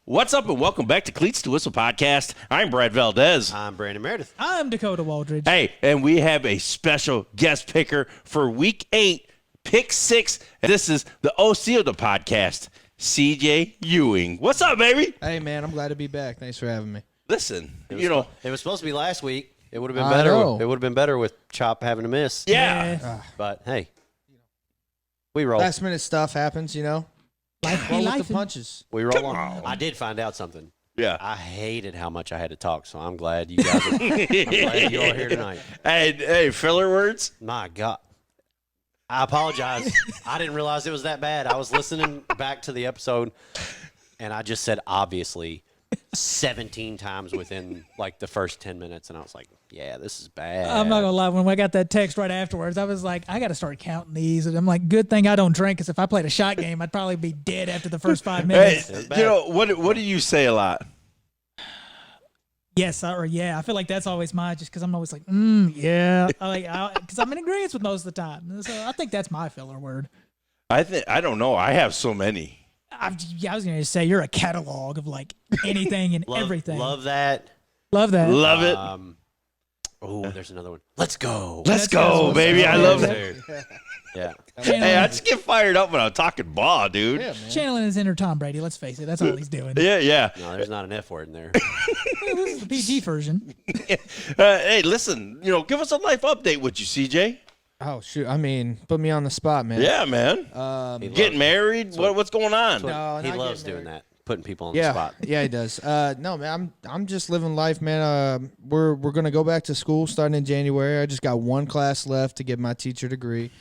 What's up and welcome back to Cleats to Whistle Podcast. I'm Brad Valdez. I'm Brandon Meredith. I'm Dakota Waldridge. Hey, and we have a special guest picker for Week 8, Pick 6. This is the OC of the podcast, CJ Ewing. What's up, baby? Hey, man, I'm glad to be back. Thanks for having me. Listen, It was supposed to be last week. It would have been I better. know. It would have been better with Chop having to miss. Yeah. But hey, we roll. Last minute stuff happens, you know. Life Roll be with life. the punches. We roll Come on. on. I did find out something. Yeah. I hated how much I had to talk, so I'm glad you guys. I'm glad you all here tonight. Hey, filler words? My God, I apologize. I didn't realize it was that bad. I was listening back to the episode, and I just said obviously 17 times within like the first 10 minutes, and I was like, yeah, this is bad. I'm not gonna lie. When I got that text right afterwards, I was like, I got to start counting these. And I'm like, good thing I don't drink, because if I played a shot game, I'd probably be dead after the first 5 minutes. Hey, what do you say a lot? Yes, or yeah. I feel like that's always my, just because I'm always like, yeah, because I'm in agreement with most of the time. So I think that's my filler word. I don't know. I have so many. I was gonna say you're a catalog of like anything and everything. Love that. Love that. Love it. Oh, there's another one. Let's go. Let's go, baby. I love it. it. Yeah. Hey, I just get fired up when I'm talking ball, dude. Yeah, man. Channeling his inner Tom Brady. Let's face it, that's all he's doing. Yeah. No, there's not an F word in there. Well, this is the PG version. Hey, listen, give us a life update with you, CJ. Oh, shoot. I mean, put me on the spot, man. Yeah, man. He Getting married? What's going on? No, he not loves getting doing married. that, putting people on the Yeah, spot. yeah, he does. No, man, I'm just living life, man. We're gonna go back to school starting in January. I just got one class left to get my teacher degree,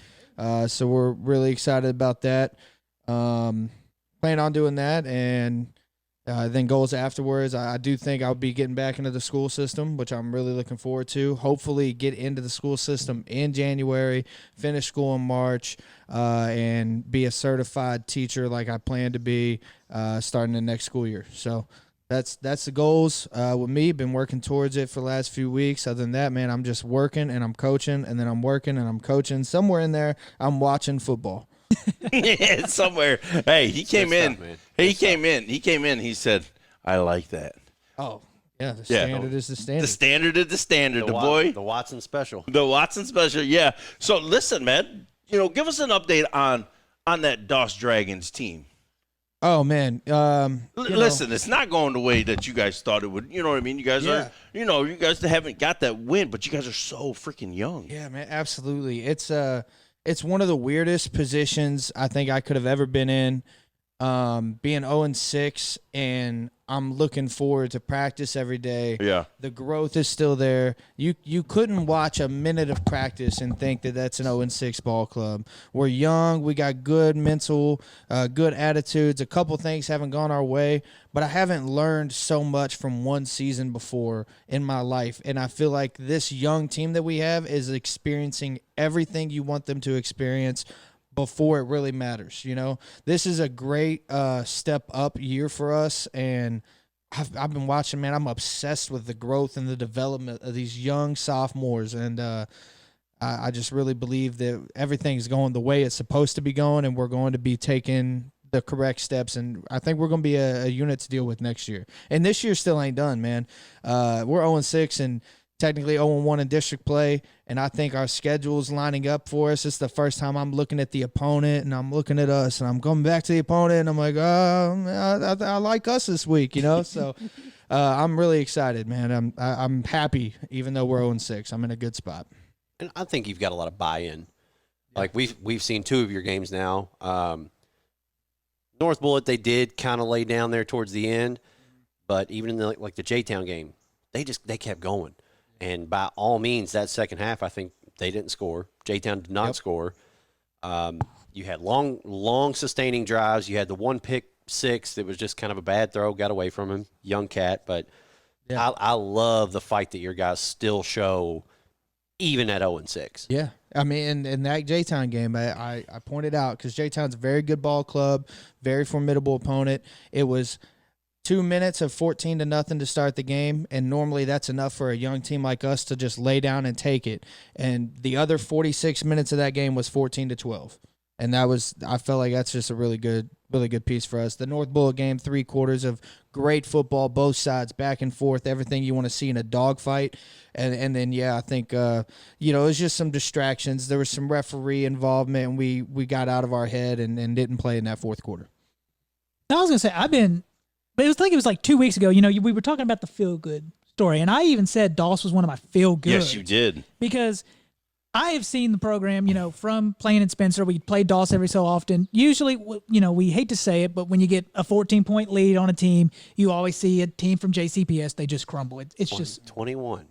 so we're really excited about that. Plan on doing that, and then goals afterwards. I do think I'll be getting back into the school system, which I'm really looking forward to. Hopefully, get into the school system in January, finish school in March, and be a certified teacher like I plan to be starting the next school year. So that's the goals with me. Been working towards it for the last few weeks. Other than that, man, I'm just working and I'm coaching, and then I'm working and I'm coaching. Somewhere in there, I'm watching football. Yeah, somewhere. Hey, he came in. stuff, man. He came in. He said, "I like that." Oh, yeah, the standard is the standard. The standard is the standard. The boy, The Watson special. the Watson special. Yeah. So listen, man. Give us an update on that DOS Dragons team. Oh, man. Listen, it's not going the way that you guys thought it would. You know what I mean? You guys are. You guys haven't got that win, but you guys are so freaking young. Yeah, man, absolutely. It's one of the weirdest positions I think I could have ever been in. Being 0-6, and I'm looking forward to practice every day. Yeah. The growth is still there. You couldn't watch a minute of practice and think that that's an 0-6 ball club. We're young. We got good mental, good attitudes. A couple things haven't gone our way, but I haven't learned so much from one season before in my life. And I feel like this young team that we have is experiencing everything you want them to experience before it really matters. This is a great step up year for us, and I've been watching, man. I'm obsessed with the growth and the development of these young sophomores, and I just really believe that everything's going the way it's supposed to be going, and we're going to be taking the correct steps, and I think we're going to be a unit to deal with next year. And this year still ain't done, man. We're 0-6 and technically 0-1 in district play, and I think our schedule's lining up for us. It's the first time I'm looking at the opponent, and I'm looking at us, and I'm going back to the opponent, and I'm like, I like us this week, So I'm really excited, man. I'm happy, even though we're 0-6. I'm in a good spot. And I think you've got a lot of buy-in. Like we've seen two of your games now. North Bullitt, they did kind of lay down there towards the end, but even in the J-Town game, they kept going. And by all means, that second half, I think they didn't score. J-Town did not score. You had long sustaining drives. You had the one pick six that was just kind of a bad throw, got away from him, young cat. But I love the fight that your guys still show, even at 0-6. Yeah. I mean, in that J-Town game, I pointed out, because J-Town's a very good ball club, very formidable opponent. It was 2 minutes of 14-0 to start the game, and normally that's enough for a young team like us to just lay down and take it. And the other 46 minutes of that game was 14-12. And I felt like that's just a really good piece for us. The North Bullitt game, 3 quarters of great football, both sides, back and forth, everything you want to see in a dogfight. And then, I think, it was just some distractions. There was some referee involvement, and we got out of our head and didn't play in that fourth quarter. I was going to say, it was like 2 weeks ago, we were talking about the feel-good story, and I even said Doss was one of my feel-good. Yes, you did. Because I have seen the program, from playing in Spencer. We play Doss every so often. Usually, we hate to say it, but when you get a 14-point lead on a team, you always see a team from JCPS, they just crumble. It's just 21.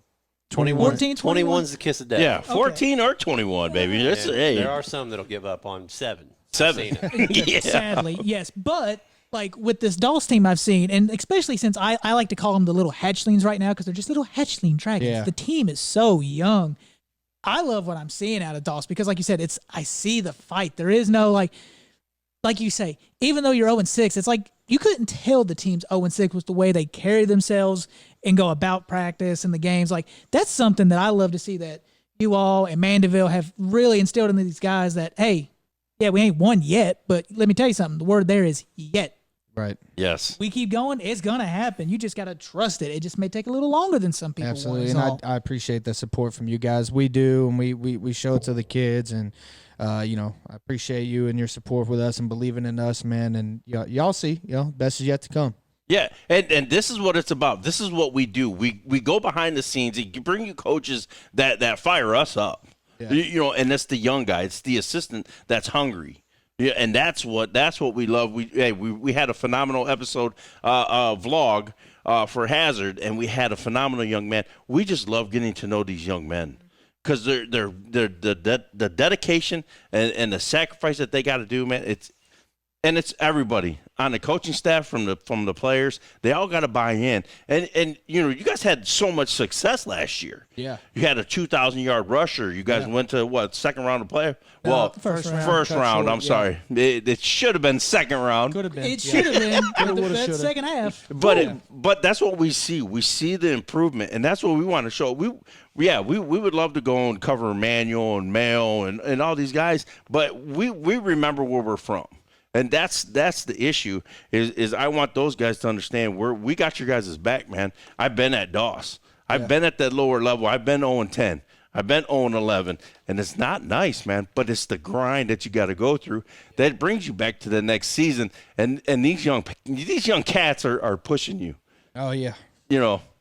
14, 21? 21's the kiss of death. Yeah, 14 or 21, baby. There are some that'll give up on 7. 7. Yeah. Sadly, yes. But like with this Doss team I've seen, and especially since I like to call them the little hatchlings right now because they're just little hatchling dragons. Yeah. The team is so young. I love what I'm seeing out of Doss because, like you said, I see the fight. There is no like you say, even though you're 0-6, it's like you couldn't tell the team's 0-6 was the way they carry themselves and go about practice and the games. Like that's something that I love to see that you all and Mandeville have really instilled in these guys that, hey, yeah, we ain't won yet, but let me tell you something. The word there is yet. Right. Yes. We keep going. It's going to happen. You just got to trust it. It just may take a little longer than some people Absolutely. want. And I appreciate the support from you guys. We do, and we show it to the kids. And, I appreciate you and your support with us and believing in us, man. And y'all see, best is yet to come. Yeah, and this is what it's about. This is what we do. We go behind the scenes. You bring you coaches that fire us up. Yeah. And that's the young guy. It's the assistant that's hungry. Yeah, and that's what we love. We had a phenomenal episode vlog for Hazard, and we had a phenomenal young man. We just love getting to know these young men because they're the dedication and the sacrifice that they got to do, man. It's everybody on the coaching staff from the players. They all got to buy in. And you guys had so much success last year. Yeah. You had a 2,000-yard rusher. You guys went to second round of play? No, Well, first round. I'm sorry. It should have been second round. Could have been. It should have been with that second half. But that's what we see. We see the improvement, and that's what we want to show. We would love to go and cover Manual and Mail and all these guys, but we remember where we're from. And that's the issue is I want those guys to understand we got your guys' back, man. I've been at Doss. I've been at that lower level. I've been 0-10. I've been 0-11. And it's not nice, man, but it's the grind that you got to go through that brings you back to the next season. And these young cats are pushing you. Oh, yeah.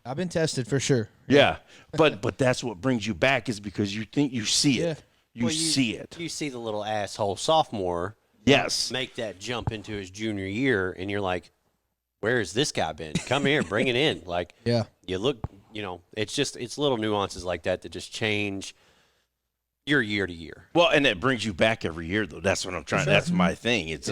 I've been tested for sure. Yeah. But that's what brings you back is because you think you see it. You see it. You see the little asshole sophomore. Yes. Make that jump into his junior year, and you're like, where has this guy been? Come here, bring it in. Like, you look, it's little nuances like that just change your year to year. Well, and it brings you back every year, though. That's what I'm trying. That's my thing. It's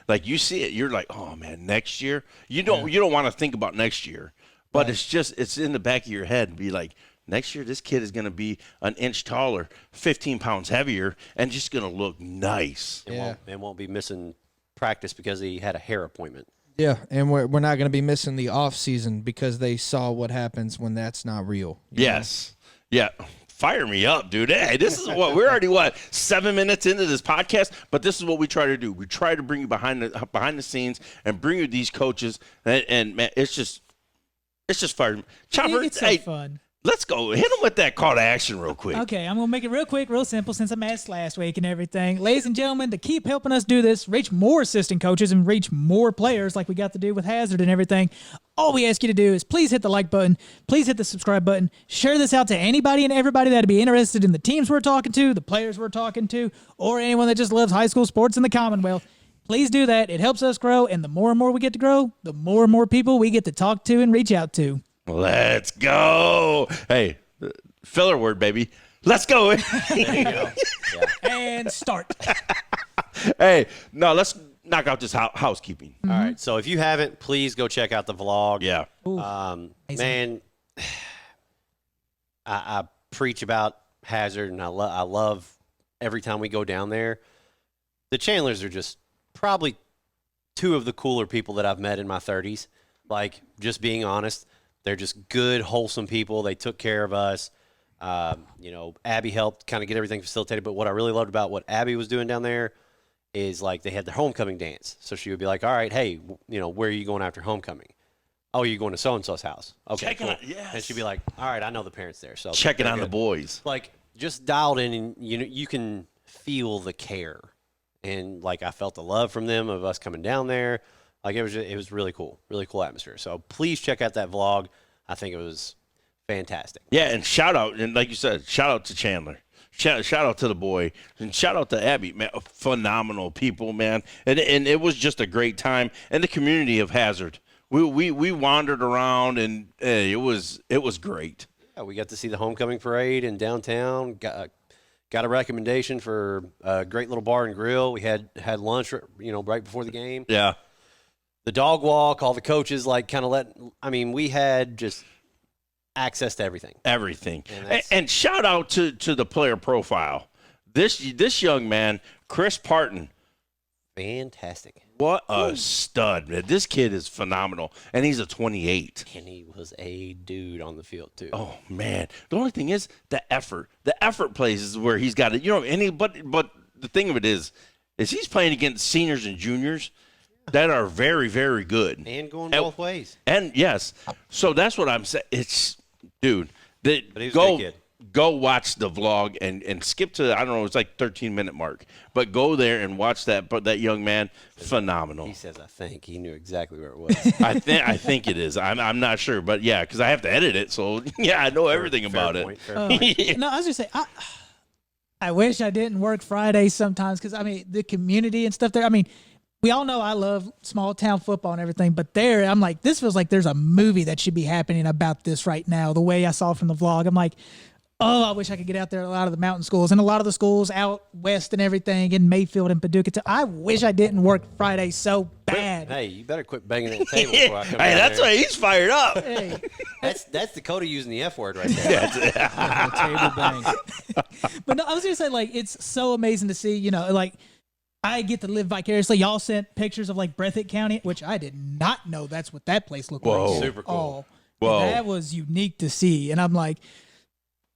like you see it, you're like, oh man, next year. You don't want to think about next year, but it's in the back of your head and be like, next year, this kid is going to be an inch taller, 15 pounds heavier, and just going to look nice. And won't be missing practice because he had a hair appointment. Yeah, and we're not going to be missing the off season because they saw what happens when that's not real. Yes. Yeah. Fire me up, dude. Hey, this is we're already 7 minutes into this podcast, but this is what we try to do. We try to bring you behind the scenes and bring you these coaches, and man, it's just fire. Chopper, It's so fun. Let's go. Hit them with that call to action real quick. Okay, I'm going to make it real quick, real simple since I'm asked last week and everything. Ladies and gentlemen, to keep helping us do this, reach more assistant coaches and reach more players like we got to do with Hazard and everything, all we ask you to do is please hit the like button, please hit the subscribe button, share this out to anybody and everybody that would be interested in the teams we're talking to, the players we're talking to, or anyone that just loves high school sports in the Commonwealth. Please do that. It helps us grow, and the more and more we get to grow, the more and more people we get to talk to and reach out to. Let's go. Hey. Filler word, baby. Let's go. There you go. Yeah. And start. Hey, no, let's knock out this housekeeping. All right. So if you haven't, please go check out the vlog. Yeah. Man, I preach about Hazard, and I love every time we go down there. The Chandlers are just probably two of the cooler people that I've met in my 30s. Like, just being honest, they're just good, wholesome people. They took care of us. Abby helped kind of get everything facilitated. But what I really loved about what Abby was doing down there is like they had their homecoming dance. So she would be like, all right, hey, where are you going after homecoming? Oh, you're going to so-and-so's house. Okay, cool. Yes. And she'd be like, all right, I know the parents there. So Checking they're on the good. boys. Like, just dialed in, and you can feel the care. And, like, I felt the love from them of us coming down there. Like, it was really cool atmosphere. So please check out that vlog. I think it was fantastic. Yeah, and shout out, and like you said, shout out to Chandler. Shout out to the boy, and shout out to Abby, man. Phenomenal people, man. And it was just a great time. And the community of Hazard. We wandered around, and it was great. Yeah, we got to see the homecoming parade in downtown. Got a recommendation for a great little bar and grill. We had lunch, right before the game. Yeah. The dog walk, all the coaches, we had just access to everything. Everything. And shout out to the player profile. This young man, Chris Parton. Fantastic. What a stud, man. This kid is phenomenal. And he's a 28. And he was a dude on the field, too. Oh, man. The only thing is the effort. The effort plays is where he's got it. But the thing of it is he's playing against seniors and juniors that are very, very good. And going both ways. And, yes. So that's what I'm saying. It's, dude, but he was a good kid. Go watch the vlog and skip to, I don't know, it's like 13-minute mark. But go there and watch that young man. Phenomenal. He says, I think. He knew exactly where it was. I think it is. I'm not sure. But, yeah, because I have to edit it. So, yeah, I know everything about it. No, I was just saying, I wish I didn't work Fridays sometimes because, the community and stuff there, we all know I love small town football and everything, but there, I'm like, this feels like there's a movie that should be happening about this right now. The way I saw from the vlog, I'm like, oh, I wish I could get out there a lot of the mountain schools and a lot of the schools out west and everything in Mayfield and Paducah. I wish I didn't work Friday so bad. Hey, you better quit banging that table before I come Hey, that's there. why he's fired up. Hey, That's Dakota using the F word right there. Table bang. but no, I was going to say, it's so amazing to see, I get to live vicariously. Y'all sent pictures of Breathitt County, which I did not know that's what that place looked Whoa. like. Super cool. Whoa. That was unique to see. And I'm like,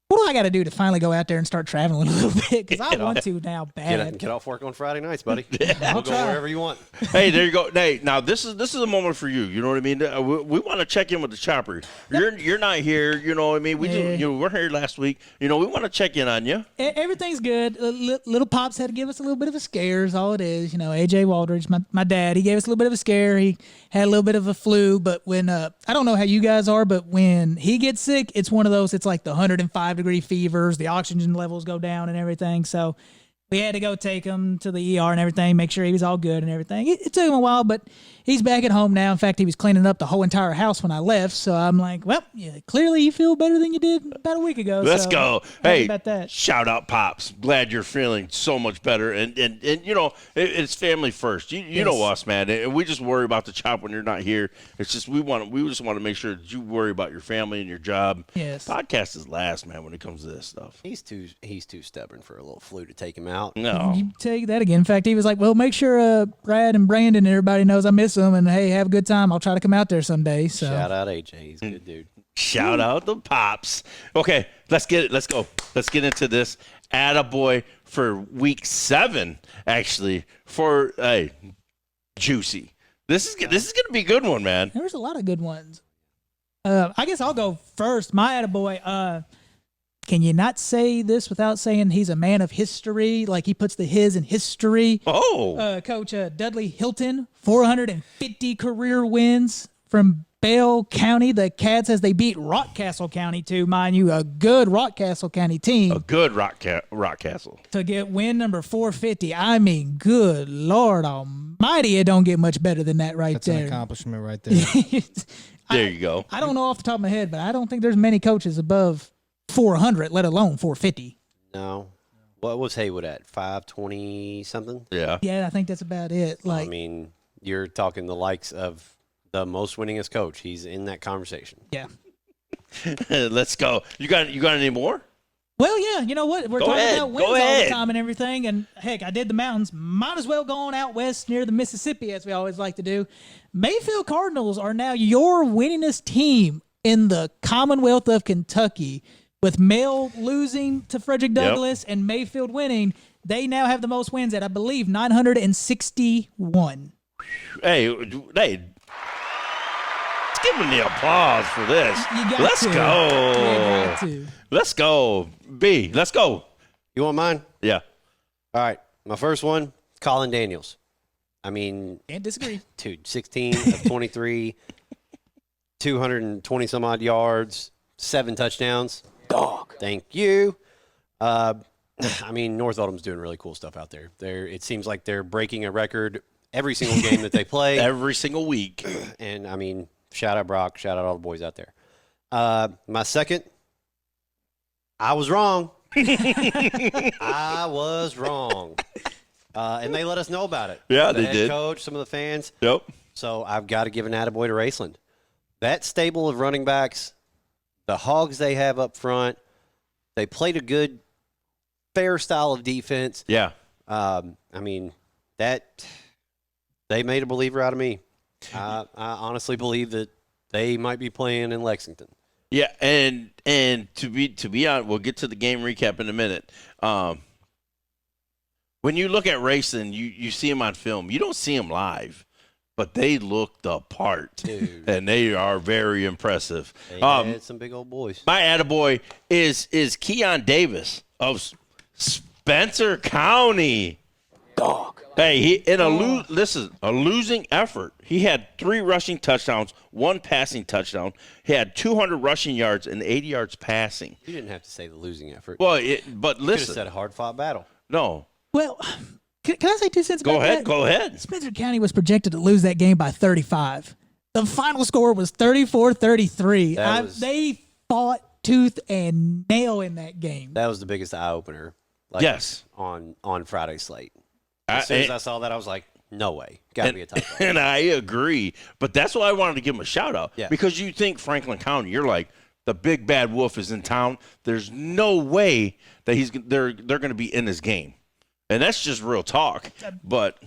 what do I got to do to finally go out there and start traveling a little bit? Because I want to now bad. Get off work on Friday nights, buddy. I'll We'll go try. wherever you want. Hey, there you go. Hey, now this is a moment for you. You know what I mean? We want to check in with the chopper. You're not here. You know what I mean? We we're here last week. We want to check in on you. Everything's good. Little Pops had to give us a little bit of a scare is all it is. AJ Waldridge, my dad, he gave us a little bit of a scare. He had a little bit of a flu, but when I don't know how you guys are, but when he gets sick, it's one of those, it's like the 105-degree fevers, the oxygen levels go down and everything. So we had to go take him to the ER and everything, make sure he was all good and everything. It took him a while, but he's back at home now. In fact, he was cleaning up the whole entire house when I left. So I'm like, well, yeah, clearly you feel better than you did about a week ago. Let's so go. happy Hey, about that. shout out Pops. Glad you're feeling so much better. And it's family first. You know us, man. And we just worry about the chop when you're not here. It's just we just want to make sure that you worry about your family and your job. Yes. Podcast is last, man, when it comes to this stuff. He's too stubborn for a little flu to take him out. No. You take that again. In fact, he was like, well, make sure Brad and Brandon and everybody knows I miss them, and hey, have a good time. I'll try to come out there someday. So Shout out AJ. He's a good dude. Shout out the Pops. Okay, let's get it. Let's go. Let's get into this. Attaboy for week 7, actually, for Juicy. This is gonna be a good one, man. there was a lot of good ones. I guess I'll go first. My attaboy, can you not say this without saying he's a man of history? Like he puts the his in history. Oh. Coach Dudley Hilton, 450 career wins from Bell County. The Cats, as they beat Rockcastle County, to mind you, a good Rockcastle County team. A good Rockcastle. To get win number 450. I mean, good Lord Almighty, it don't get much better than that right That's there. an accomplishment right there. There you go. I don't know off the top of my head, but I don't think there's many coaches above 400, let alone 450. No. What was Haywood at? 520 something? Yeah. Yeah, I think that's about it. Like, I mean, you're talking the likes of the most winningest coach. He's in that conversation. yeah. Let's go. You got any more? Well, yeah, you know what? We're Go talking ahead. about Go wins all ahead. the time and everything. And heck, I did the mountains. Might as well go on out west near the Mississippi, as we always like to do. Mayfield Cardinals are now your winningest team in the Commonwealth of Kentucky, with Male losing to Frederick Douglass and Mayfield winning. They now have the most wins at, I believe, 961. Hey, let's give them the applause for this. Let's go. Let's go. B, let's go. You want mine? Yeah. All right. My first one, Colin Daniels. I mean, Can't disagree. dude, 16 of 23, 220 some odd yards, 7 touchdowns. Dog. Thank you. I mean, North Oldham's doing really cool stuff out there. It seems like they're breaking a record every single game that they play. Every single week. And, I mean, shout out Brock. Shout out all the boys out there. My second, I was wrong. I was wrong. And they let us know about it. Yeah, the they head did. Coach, some of the fans. Yep. So I've got to give an attaboy to Raceland. That stable of running backs, the hogs they have up front, they played a good, fair style of defense. Yeah. I mean, that they made a believer out of me. I honestly believe that they might be playing in Lexington. Yeah, and to be honest, we'll get to the game recap in a minute. When you look at Racing, you see them on film. You don't see them live, but they look the part, Dude. and they are very impressive. They had some big old boys. My attaboy is Keon Davis of Spencer County. Dog. Hey, a losing effort. He had 3 rushing touchdowns, 1 passing touchdown. He had 200 rushing yards and 80 yards passing. You didn't have to say the losing effort. Well, but You could have listen, said a hard-fought battle. no. Well, can I say 2 cents about that? Go ahead. Spencer County was projected to lose that game by 35. The final score was 34-33. They fought tooth and nail in that game. That was the biggest eye-opener. Yes. On Friday's slate. As soon as I saw that, I was like, no way. Got to be a touchdown. And I agree. But that's why I wanted to give him a shout-out. Yeah. Because you think Franklin County, you're like, the big bad wolf is in town. There's no way that they're going to be in this game. And that's just real talk. But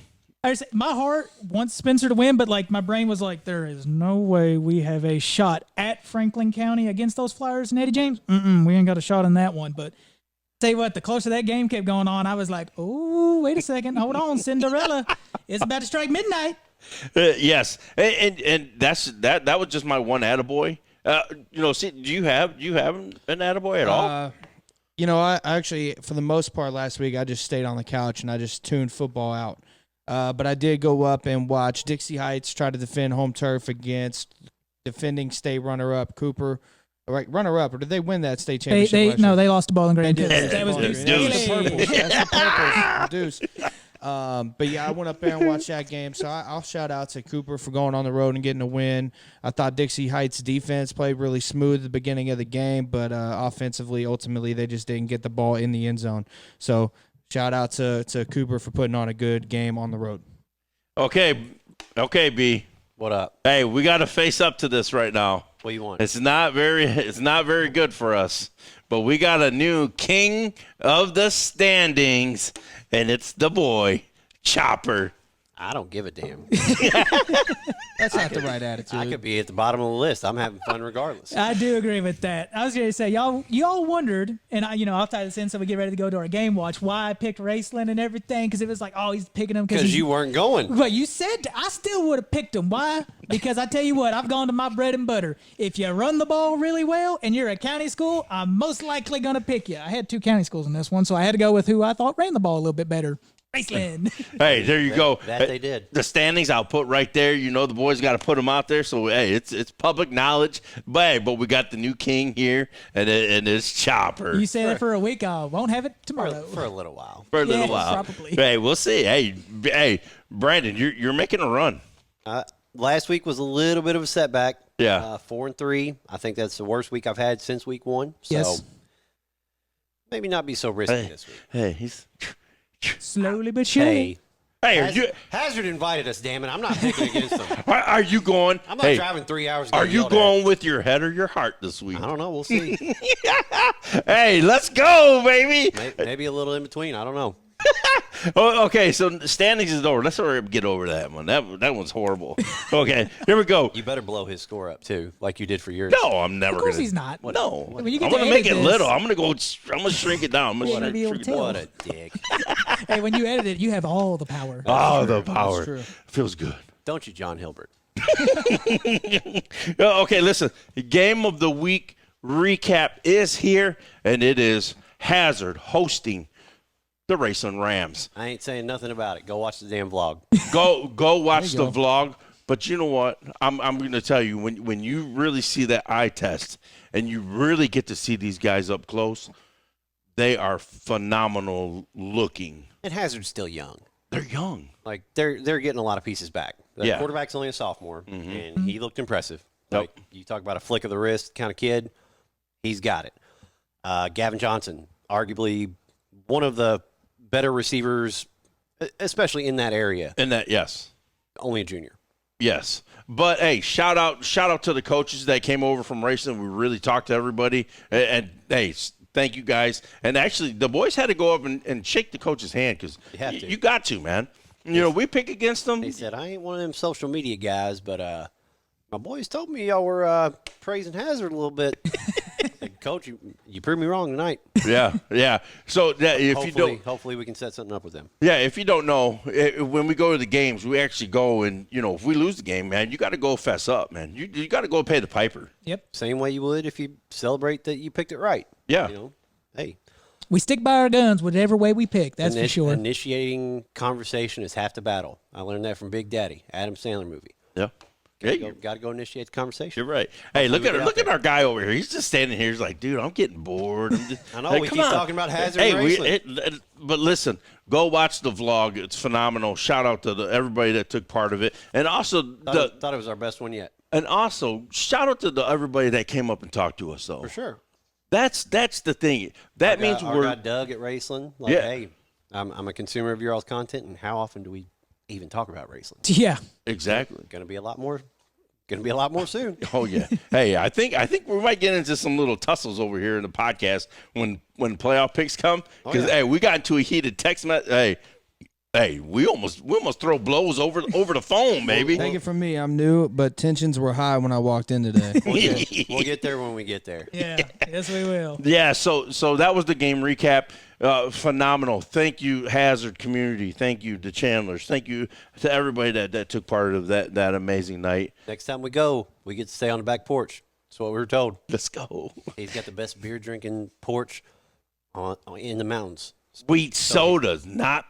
my heart wants Spencer to win, but like my brain was like, there is no way we have a shot at Franklin County against those Flyers and Eddie James. We ain't got a shot in that one. But tell you what, the closer that game kept going on, I was like, oh, wait a second. Hold on, Cinderella. It's about to strike midnight. Yes. And that was just my one attaboy. Do you have an attaboy at all? I actually, for the most part last week, I just stayed on the couch and I just tuned football out. But I did go up and watch Dixie Heights try to defend home turf against defending state runner-up Cooper. Right, runner-up, or did they win that state championship? They lost to Bowling Green. That was Deuce. That's the purpose. Deuce. But yeah, I went up there and watched that game. So I'll shout out to Cooper for going on the road and getting a win. I thought Dixie Heights defense played really smooth at the beginning of the game, but offensively, ultimately, they just didn't get the ball in the end zone. So shout out to Cooper for putting on a good game on the road. Okay, B. What up? Hey, we got to face up to this right now. What do you want? It's not very good for us. But we got a new king of the standings, and it's the boy, Chopper. I don't give a damn. That's not the right attitude. I could be at the bottom of the list. I'm having fun regardless. I do agree with that. I was going to say, y'all wondered, and I'll tie this in so we get ready to go to our game watch, why I picked Raceland and everything, because it was like, oh, he's picking him because you weren't going. But you said I still would have picked him. Why? Because I tell you what, I've gone to my bread and butter. If you run the ball really well and you're a county school, I'm most likely going to pick you. I had 2 county schools in this one, so I had to go with who I thought ran the ball a little bit better. Raceland. Hey, there you go. That they did. The standings I'll put right there. The boys got to put them out there. So, hey, it's public knowledge. But we got the new king here, and it's Chopper. You say that for a week. I won't have it tomorrow. For a little while. For a little while. Probably. Hey, we'll see. Hey, Brandon, you're making a run. Last week was a little bit of a setback. Yeah. 4-3. I think that's the worst week I've had since week 1. So Yes. maybe not be so risky this week. Hey, he's Slowly but surely. Hey, Hazard invited us, damn it. I'm not picking against him. are you going? I'm not driving 3 hours. Are you going with your head or your heart this week? I don't know. We'll see. Hey, let's go, baby. Maybe a little in between. I don't know. Oh, okay, so standings is over. Let's hurry up and get over that one. That one's horrible. Okay, here we go. You better blow his score up too, like you did for yours. No, I'm never Of course gonna. he's not. No, When you I'm get to gonna make it edit this- little. I'm gonna shrink it down. I'm gonna You're gonna shrink, be able shrink to it tell. down. What a dick. Hey, when you edit it, you have all the power. Oh, the power true. feels good. Don't you, John Hilbert? Okay, listen. The game of the week recap is here, and it is Hazard hosting the Racing Rams. I ain't saying nothing about it. Go watch the damn vlog. Go watch you the go. vlog. But you know what? I'm going to tell you, when you really see that eye test and you really get to see these guys up close, they are phenomenal looking. And Hazard's still young. They're young. Like they're getting a lot of pieces back. The Yeah. quarterback's only a sophomore, and he looked impressive. Yep. Like you talk about a flick of the wrist kind of kid, he's got it. Gavin Johnson, arguably one of the better receivers, especially in that area. And that, yes. Only a junior. Yes. But hey, shout out to the coaches that came over from racing. We really talked to everybody. And hey, thank you guys. And actually, the boys had to go up and shake the coach's hand because You have to. you got to, man. You know, we pick against them. He said, I ain't one of them social media guys, but my boys told me y'all were praising Hazard a little bit. I said, Coach, you proved me wrong tonight. Yeah. So that, if you don't, Hopefully we can set something up with them. yeah, if you don't know, when we go to the games, we actually go and, you know, if we lose the game, man, you got to go fess up, man. You got to go pay the piper. Yep. Same way you would if you celebrate that you picked it right. Yeah. You know, hey. We stick by our guns whatever way we pick. That's for sure. Initiating conversation is half the battle. I learned that from Big Daddy, Adam Sandler movie. Yeah. Hey, Got to go initiate the conversation. you're right. Hey, look we get at out look at there. our guy over here. He's just standing here. He's like, dude, I'm getting bored. I'm just, I know, Hey, we come keep on. talking about Hazard Hey, Racing. but listen, go watch the vlog. It's phenomenal. Shout out to everybody that took part of it, and also Thought it was our best one yet. shout out to everybody that came up and talked to us though. For sure. That's the thing. That means Our we're guy Doug at Raceland. Like, Yeah. hey, I'm a consumer of your all's content, and how often do we even talk about Raceland? Yeah. exactly. Going to be a lot more. Going to be a lot more soon. Oh yeah. Hey, I think we might get into some little tussles over here in the podcast when playoff picks come because yeah. hey, we got into a heated text message. Hey, we almost throw blows over the phone, baby. Take it from me, I'm new, but tensions were high when I walked in today. We'll get there when we get there. Yeah. Yes, we will. Yeah, so that was the game recap. Phenomenal. Thank you, Hazard community. Thank you to Chandlers. Thank you to everybody that took part of that amazing night. Next time we go, we get to stay on the back porch. That's what we were told. Let's go. He's got the best beer drinking porch in the mountains. Sweet sodas, not.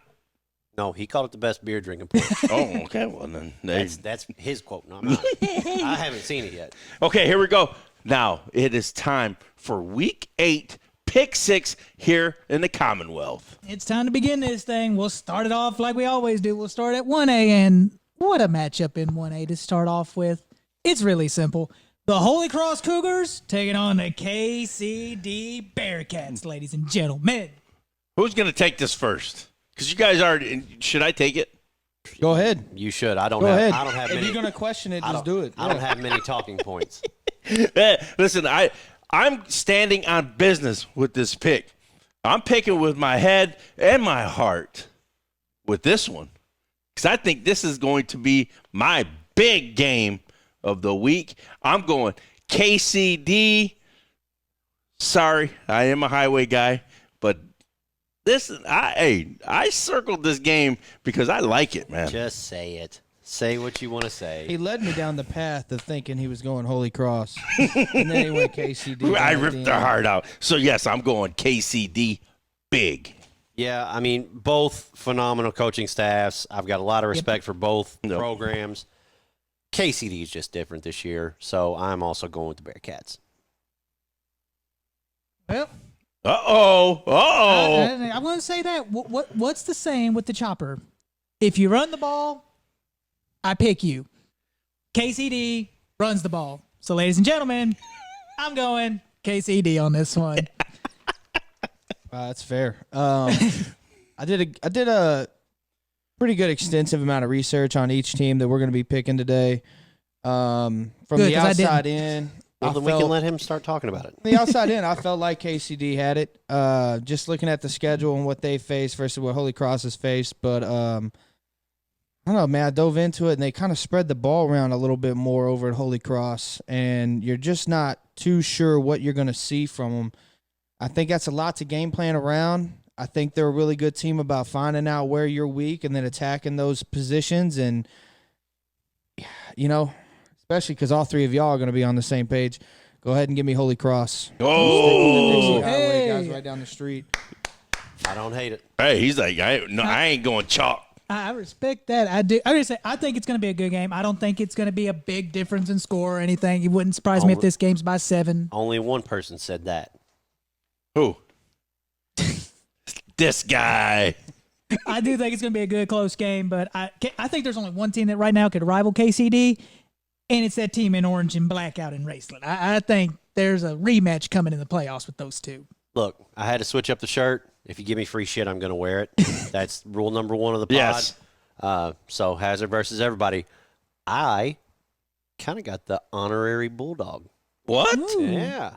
No, he called it the best beer drinking porch. Oh, okay. Well then, That's his quote, not mine. I haven't seen it yet. okay. Here we go. Now it is time for Week 8 Pick 6 here in the Commonwealth. It's time to begin this thing. We'll start it off like we always do. We'll start at 1A, and what a matchup in 1A to start off with. It's really simple. The Holy Cross Cougars taking on the KCD Bearcats, ladies and gentlemen. Who's gonna take this first? Because you guys already. Should I take it? Go ahead. You should. I don't Go have. ahead. I don't have if many. you're going to question it, I just don't- do it. I don't have many talking points. Listen, I'm standing on business with this pick. I'm picking with my head and my heart with this one because I think this is going to be my big game of the week. I'm going KCD. Sorry, I am a highway guy, but I circled this game because I like it, man. Just say it. Say what you want to He say. led me down the path of thinking he was going Holy Cross. And then he went KCD. I down at ripped the their end. heart out. So, yes, I'm going KCD big. Yeah, I mean, both phenomenal coaching staffs. I've got a lot of respect for both Yep. programs. KCD is just different this year, so I'm also going with the Bearcats. Well, Uh-oh. I want to say that. What's the saying with the chopper? If you run the ball, I pick you. KCD runs the ball. So, ladies and gentlemen, I'm going KCD on this one. That's fair. I did a pretty good extensive amount of research on each team that we're going to be picking today. From Good, the 'cause I didn't. outside in, Well, then we can let him start talking about it. The outside in, I felt like KCD had it. Just looking at the schedule and what they faced versus what Holy Cross has faced. But I don't know, man. I dove into it, and they kind of spread the ball around a little bit more over at Holy Cross, and you're just not too sure what you're going to see from them. I think that's a lot to game plan around. I think they're a really good team about finding out where you're weak and then attacking those positions. And, especially because all three of y'all are going to be on the same page, go ahead and give me Holy Cross. Oh, Highway, guys, right down the street. I don't hate it. hey, he's like, I ain't going chalk. I respect that. I do. I think it's going to be a good game. I don't think it's going to be a big difference in score or anything. It wouldn't surprise me if this game's by 7. Only one person said that. Who? This guy. I do think it's going to be a good, close game, but I think there's only one team that right now could rival KCD, and it's that team in orange and black out in Raceland. I think there's a rematch coming in the playoffs with those two. Look, I had to switch up the shirt. If you give me free shit, I'm going to wear it. That's rule number 1 of the pod. Yes. So Hazard versus everybody. I kind of got the honorary Bulldog. What? Ooh. Yeah.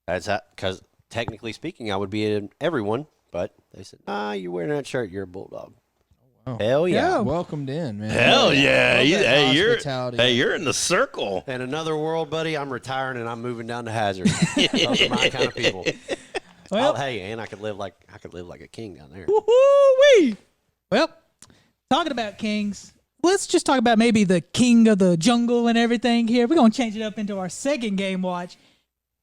That's because technically speaking, I would be in everyone, but they said, nah, you're wearing that shirt, you're a Bulldog. Wow. Hell yeah. Yeah. Welcomed in, man. Hell yeah. Love that hospitality. You're in the circle. In another world, buddy, I'm retiring and I'm moving down to Hazard. Those are my kind of people. Well, Hey, and I could live like a king down there. woo-wee. Well, talking about kings, let's just talk about maybe the king of the jungle and everything here. We're going to change it up into our second game watch.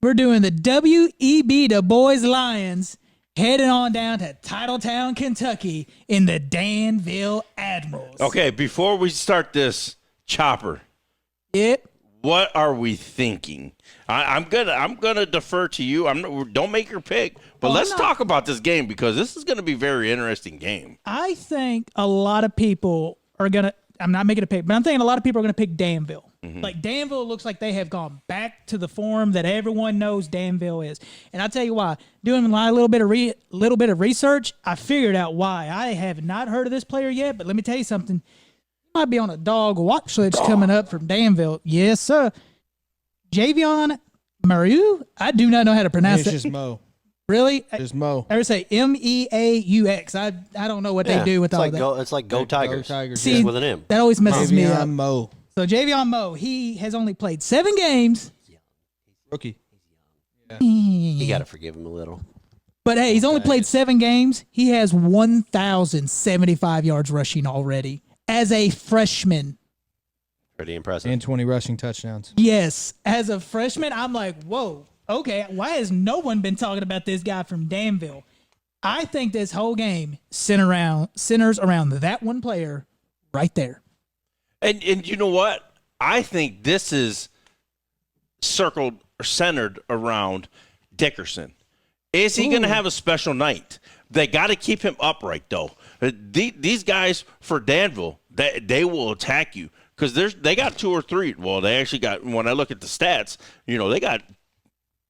We're doing the WEB Dubois Lions heading on down to Titletown, Kentucky in the Danville Admirals. Okay, before we start this, Chopper, Yep. what are we thinking? I'm gonna defer to you. Don't make your pick, but let's talk about this game because this is gonna be a very interesting game. I think a lot of people are going to – I'm not making a pick, but I'm thinking a lot of people are going to pick Danville. Like Danville looks like they have gone back to the form that everyone knows Danville is. And I'll tell you why. Doing a little bit of research, I figured out why. I have not heard of this player yet, but let me tell you something. You might be on a dog watch list coming up from Danville. Yes, sir. Javion Maru? I do not know how to pronounce It's it. just Mo. Really? Just Mo. I would say Meaux. I don't know what they do with all that. It's like Go Tigers. Go Tigers. See, Just with an M. That always messes me up. Javion Mo. So Javion Moe, he has only played 7 games. Rookie. You got to forgive him a little. But hey, he's only played 7 games. He has 1,075 yards rushing already as a freshman. Pretty impressive. And 20 rushing touchdowns. Yes, as a freshman, I'm like, whoa, okay, why has no one been talking about this guy from Danville? I think this whole game centers around that one player right there. And you know what? I think this is circled or centered around Dickerson. Is he going to have a special night? They got to keep him upright, though. These guys for Danville, they will attack you because they got 2 or 3. Well, they actually got, when I look at the stats, they got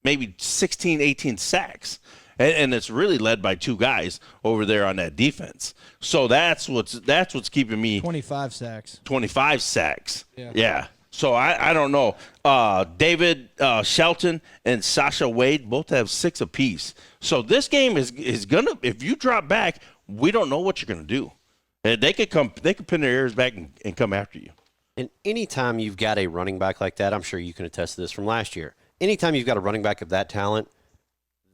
maybe 16, 18 sacks. And it's really led by 2 guys over there on that defense. So that's what's keeping me 25 sacks. 25 sacks. Yeah. So I don't know. David Shelton and Sasha Wade both have 6 apiece. So this game is gonna. If you drop back, we don't know what you're gonna do. And they could pin their ears back and come after you. And anytime you've got a running back like that, I'm sure you can attest to this from last year. Anytime you've got a running back of that talent,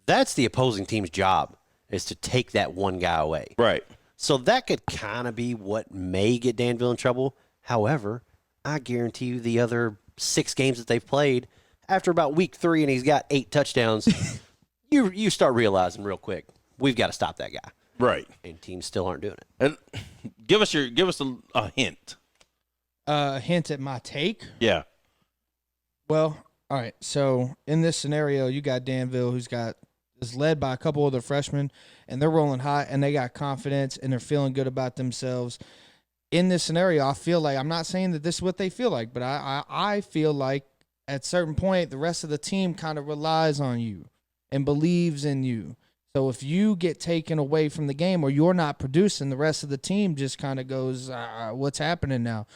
that's the opposing team's job, is to take that one guy away. Right. So that could kind of be what may get Danville in trouble. However, I guarantee you the other 6 games that they've played, after about week 3 and he's got 8 touchdowns, you start realizing real quick, we've got to stop that guy. Right. And teams still aren't doing it. And give us a hint. A hint at my take. Yeah. Well, all right. So in this scenario, you got Danville, is led by a couple other freshmen, and they're rolling hot, and they got confidence, and they're feeling good about themselves. In this scenario, I feel like, I'm not saying that this is what they feel like, but I feel like at a certain point, the rest of the team kind of relies on you and believes in you. So if you get taken away from the game or you're not producing, the rest of the team just kind of goes, what's happening now?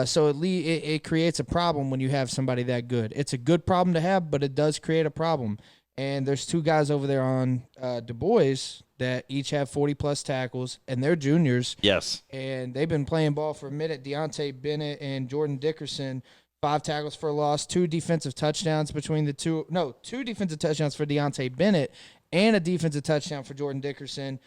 So it creates a problem when you have somebody that good. It's a good problem to have, but it does create a problem. And there's two guys over there on Dubois that each have 40-plus tackles, and they're juniors. Yes. And they've been playing ball for a minute. Deontay Bennett and Jordan Dickerson, 5 tackles for a loss, 2 defensive touchdowns between the two. No, 2 defensive touchdowns for Deontay Bennett and a defensive touchdown for Jordan Dickerson,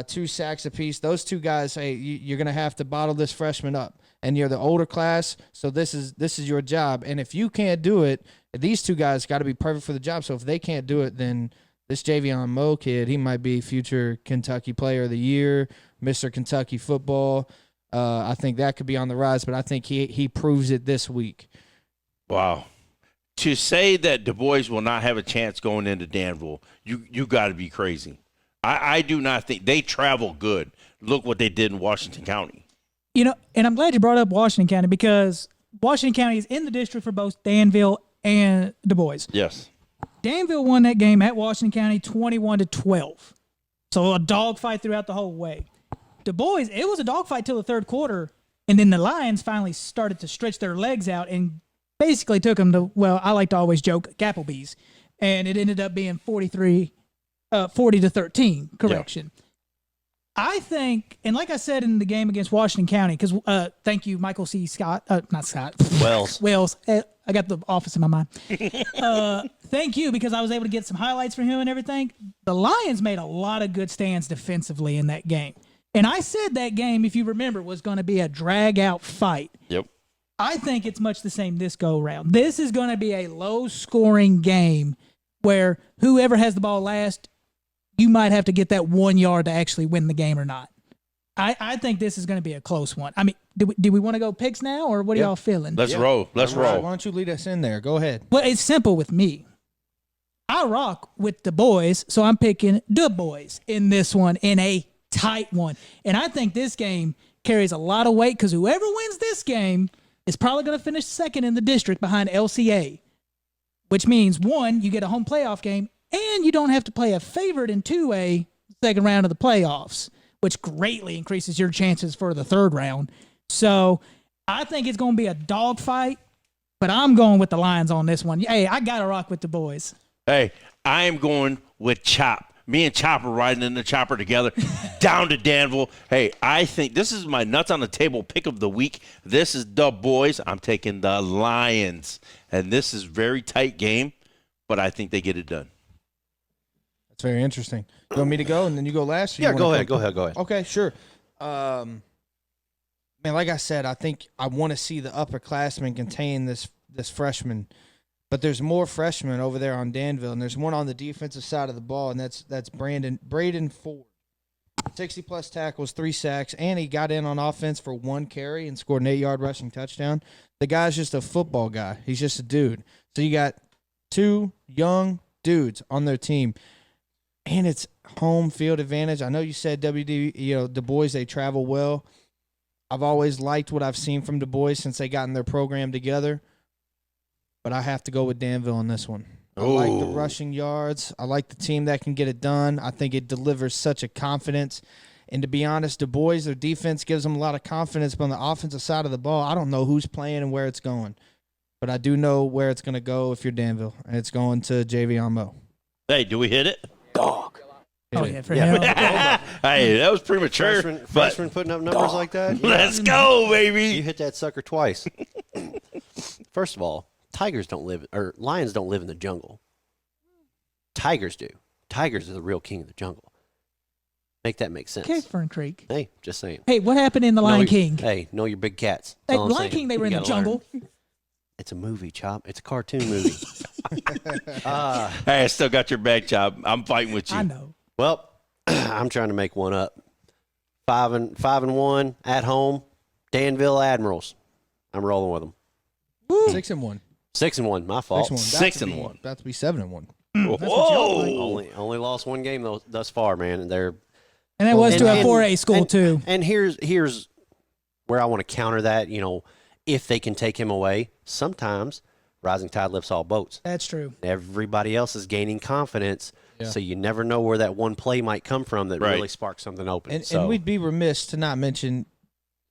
2 sacks apiece. Those 2 guys, hey, you're going to have to bottle this freshman up. And you're the older class, so this is your job. And if you can't do it, these 2 guys got to be perfect for the job. So if they can't do it, then this Javion Moe kid, he might be future Kentucky Player of the Year, Mr. Kentucky football. I think that could be on the rise, but I think he proves it this week. Wow. To say that Dubois will not have a chance going into Danville, you got to be crazy. I do not think they travel good. Look what they did in Washington County. And I'm glad you brought up Washington County because Washington County is in the district for both Danville and Dubois. Yes. Danville won that game at Washington County 21-12. So a dogfight throughout the whole way. Dubois, it was a dogfight till the third quarter, and then the Lions finally started to stretch their legs out and basically took them to, well, I like to always joke, Gapplebee's. And it ended up being 40-13, correction. Yeah. I think, and like I said in the game against Washington County, because thank you, Michael C. Scott, not Scott. Wells. I got the office in my mind. Thank you, because I was able to get some highlights from him and everything. The Lions made a lot of good stands defensively in that game. And I said that game, if you remember, was going to be a drag-out fight. Yep. I think it's much the same this go-around. This is going to be a low-scoring game where whoever has the ball last, you might have to get that 1 yard to actually win the game or not. I think this is going to be a close one. I mean, do we want to go picks now, or what are y'all feeling? Let's roll. Let's roll. Why don't you lead us in there? Go ahead. Well, it's simple with me. I rock with the boys, so I'm picking the boys in this one, in a tight one. And I think this game carries a lot of weight because whoever wins this game is probably going to finish second in the district behind LCA, which means, 1, you get a home playoff game, and you don't have to play a favorite in 2A second round of the playoffs, which greatly increases your chances for the third round. So I think it's going to be a dogfight, but I'm going with the Lions on this one. Hey, I got to rock with the boys. Hey, I am going with Chop. Me and Chop are riding in the chopper together down to Danville. Hey, I think this is my nuts on the table pick of the week. This is the boys. I'm taking the Lions. And this is very tight game, but I think they get it done. That's very interesting. You want me to go and then you go last? Yeah, go ahead. Okay, sure. Man, like I said, I think I want to see the upperclassmen contain this freshman. But there's more freshmen over there on Danville, and there's one on the defensive side of the ball, and that's Braden Ford. 60-plus tackles, 3 sacks, and he got in on offense for 1 carry and scored an 8-yard rushing touchdown. The guy's just a football guy. He's just a dude. So you got 2 young dudes on their team, and it's home field advantage. I know you said Dubois, they travel well. I've always liked what I've seen from Dubois since they got in their program together. But I have to go with Danville on this one. I like the rushing yards. I like the team that can get it done. I think it delivers such a confidence. And to be honest, Dubois, their defense gives them a lot of confidence. But on the offensive side of the ball, I don't know who's playing and where it's going. But I do know where it's going to go if you're Danville. And it's going to Javion Moe. Hey, do we hit it? Dog. Oh, yeah, for him. Hey, that was premature. Freshman putting up numbers like that? Yeah. Let's go, baby. You hit that sucker twice. First of all, Lions don't live in the jungle. Tigers do. Tigers are the real king of the jungle. Make that make sense. Okay, Fern Creek. Hey, just saying. Hey, what happened in The Lion King? Hey, know your big cats. Hey, Lion King, they were in the jungle. It's a movie, Chop. It's a cartoon movie. Hey, I still got your back, Chop. I'm fighting with you. I know. Well, I'm trying to make one up. 5-1 at home. Danville Admirals. I'm rolling with them. Woo. 6-1. 6-1. My fault. 6-1. About to be 7-1. Whoa! Only lost 1 game thus far, man. And that was to a 4A school too. And here's where I want to counter that. If they can take him away, sometimes rising tide lifts all boats. That's true. Everybody else is gaining confidence. So you never know where that one play might come from that Right. really sparks something open. And we'd be remiss to not mention,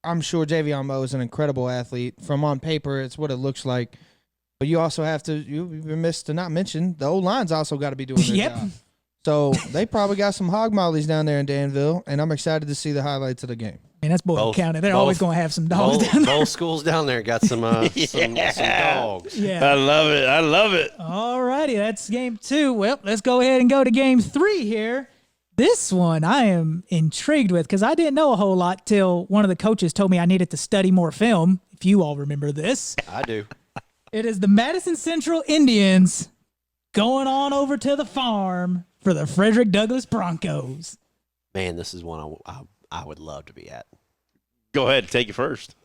I'm sure Javion Moe is an incredible athlete. From on paper, it's what it looks like. But you also have to, you'd be remiss to not mention, the O-line's also got to be doing their Yep. job. So they probably got some hog mollies down there in Danville, and I'm excited to see the highlights of the game. And that's Bullitt Both- County. They're always both- going to have some dogs down there. Both schools down there got some some dogs. Yeah. I love it. I love it. All righty, that's game 2. Well, let's go ahead and go to game 3 here. This one I am intrigued with because I didn't know a whole lot till one of the coaches told me I needed to study more film, if you all remember this. I do. It is the Madison Central Indians going on over to the farm for the Frederick Douglass Broncos. Man, this is one I would love to be at. Go ahead. Take it first.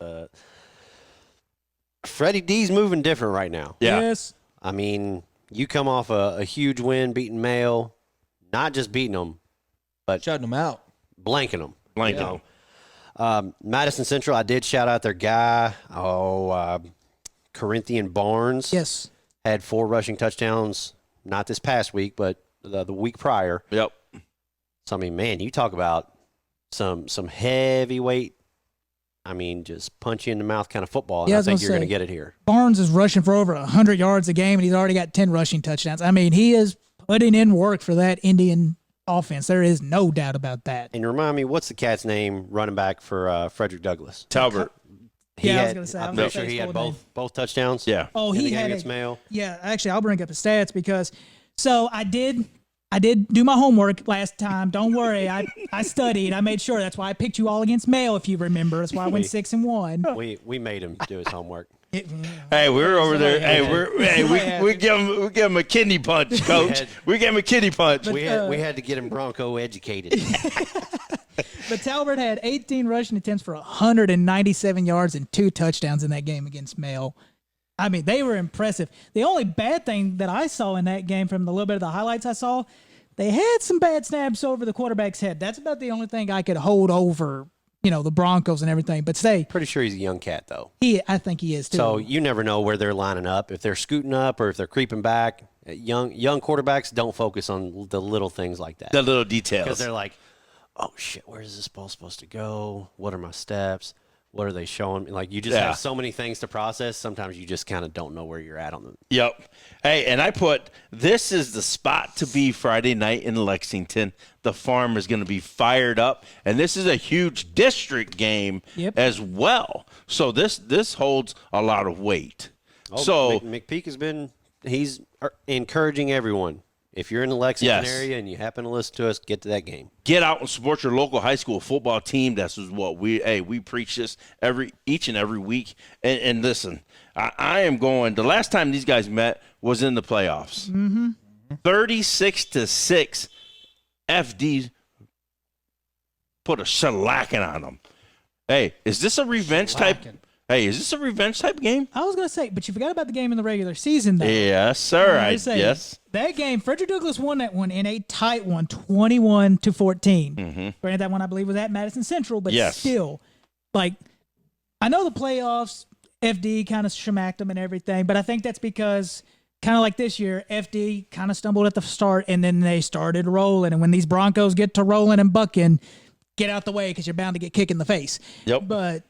Freddie D's moving different right now. Yeah. Yes. I mean, you come off a huge win beating Mayo, not just beating them, Shutting them out. blanking them. Blank You know? Madison Central, I did shout out their guy, Corinthian Barnes. Yes. Had 4 rushing touchdowns, not this past week, but the week prior. Yep. So, I mean, man, you talk about some heavyweight, I mean, just punch you in the mouth kind of football, and Yeah, I I was think gonna you're going to say. get it here. Barnes is rushing for over 100 yards a game, and he's already got 10 rushing touchdowns. I mean, he is putting in work for that Indian offense. There is no doubt about that. And remind me, what's the cat's name running back for Frederick Douglass? Talbot. Yeah, I was gonna say, I I'm was pretty gonna sure say he his had full name. both touchdowns. Yeah. Oh, in the he game had against Mayo. Yeah, actually, I'll bring up the stats because so I did do my homework last time. Don't worry, I studied. I made sure. That's why I picked you all against Mayo, if you remember. That's why I went 6-1. We made him do his homework. Hey, we're over there. Somebody Hey, we give him a kidney punch, coach. We give him a kidney punch. We had to get him Bronco educated. But Talbot had 18 rushing attempts for 197 yards and 2 touchdowns in that game against Mayo. I mean, they were impressive. The only bad thing that I saw in that game from the little bit of the highlights I saw, they had some bad snaps over the quarterback's head. That's about the only thing I could hold over, the Broncos and everything. But Pretty sure he's a young cat, though. I think he is too. So you never know where they're lining up. If they're scooting up or if they're creeping back. Young quarterbacks don't focus on the little things like that. The little Because details. they're like, oh, shit, where is this ball supposed to go? What are my steps? What are they showing me? Like, you just have so many things to process. Sometimes you just kind of don't know where you're at on them. Yep. Hey, and I put this is the spot to be Friday night in Lexington. The farm is going to be fired up, and this is a huge district game as well. So this holds a lot of weight. So McPeak he's encouraging everyone. If you're in the Lexington area and you happen to listen to us, get to that game. Get out and support your local high school football team. That's what we preach this each and every week. And listen, I am going. The last time these guys met was in the playoffs. 36-6, FD put a shellacking on them. Hey, is this a revenge type? Hey, is this a revenge type game? I was going to say, but you forgot about the game in the regular season, though. Yes, sir. Yes. That game, Frederick Douglass won that one in a tight one, 21-14. Granted, that one I believe was at Madison Central, but still, I know the playoffs, FD kind of shemacked them and everything, but I think that's because kind of like this year, FD kind of stumbled at the start, and then they started rolling. And when these Broncos get to rolling and bucking, get out the way because you're bound to get kicked in the face. Yep. But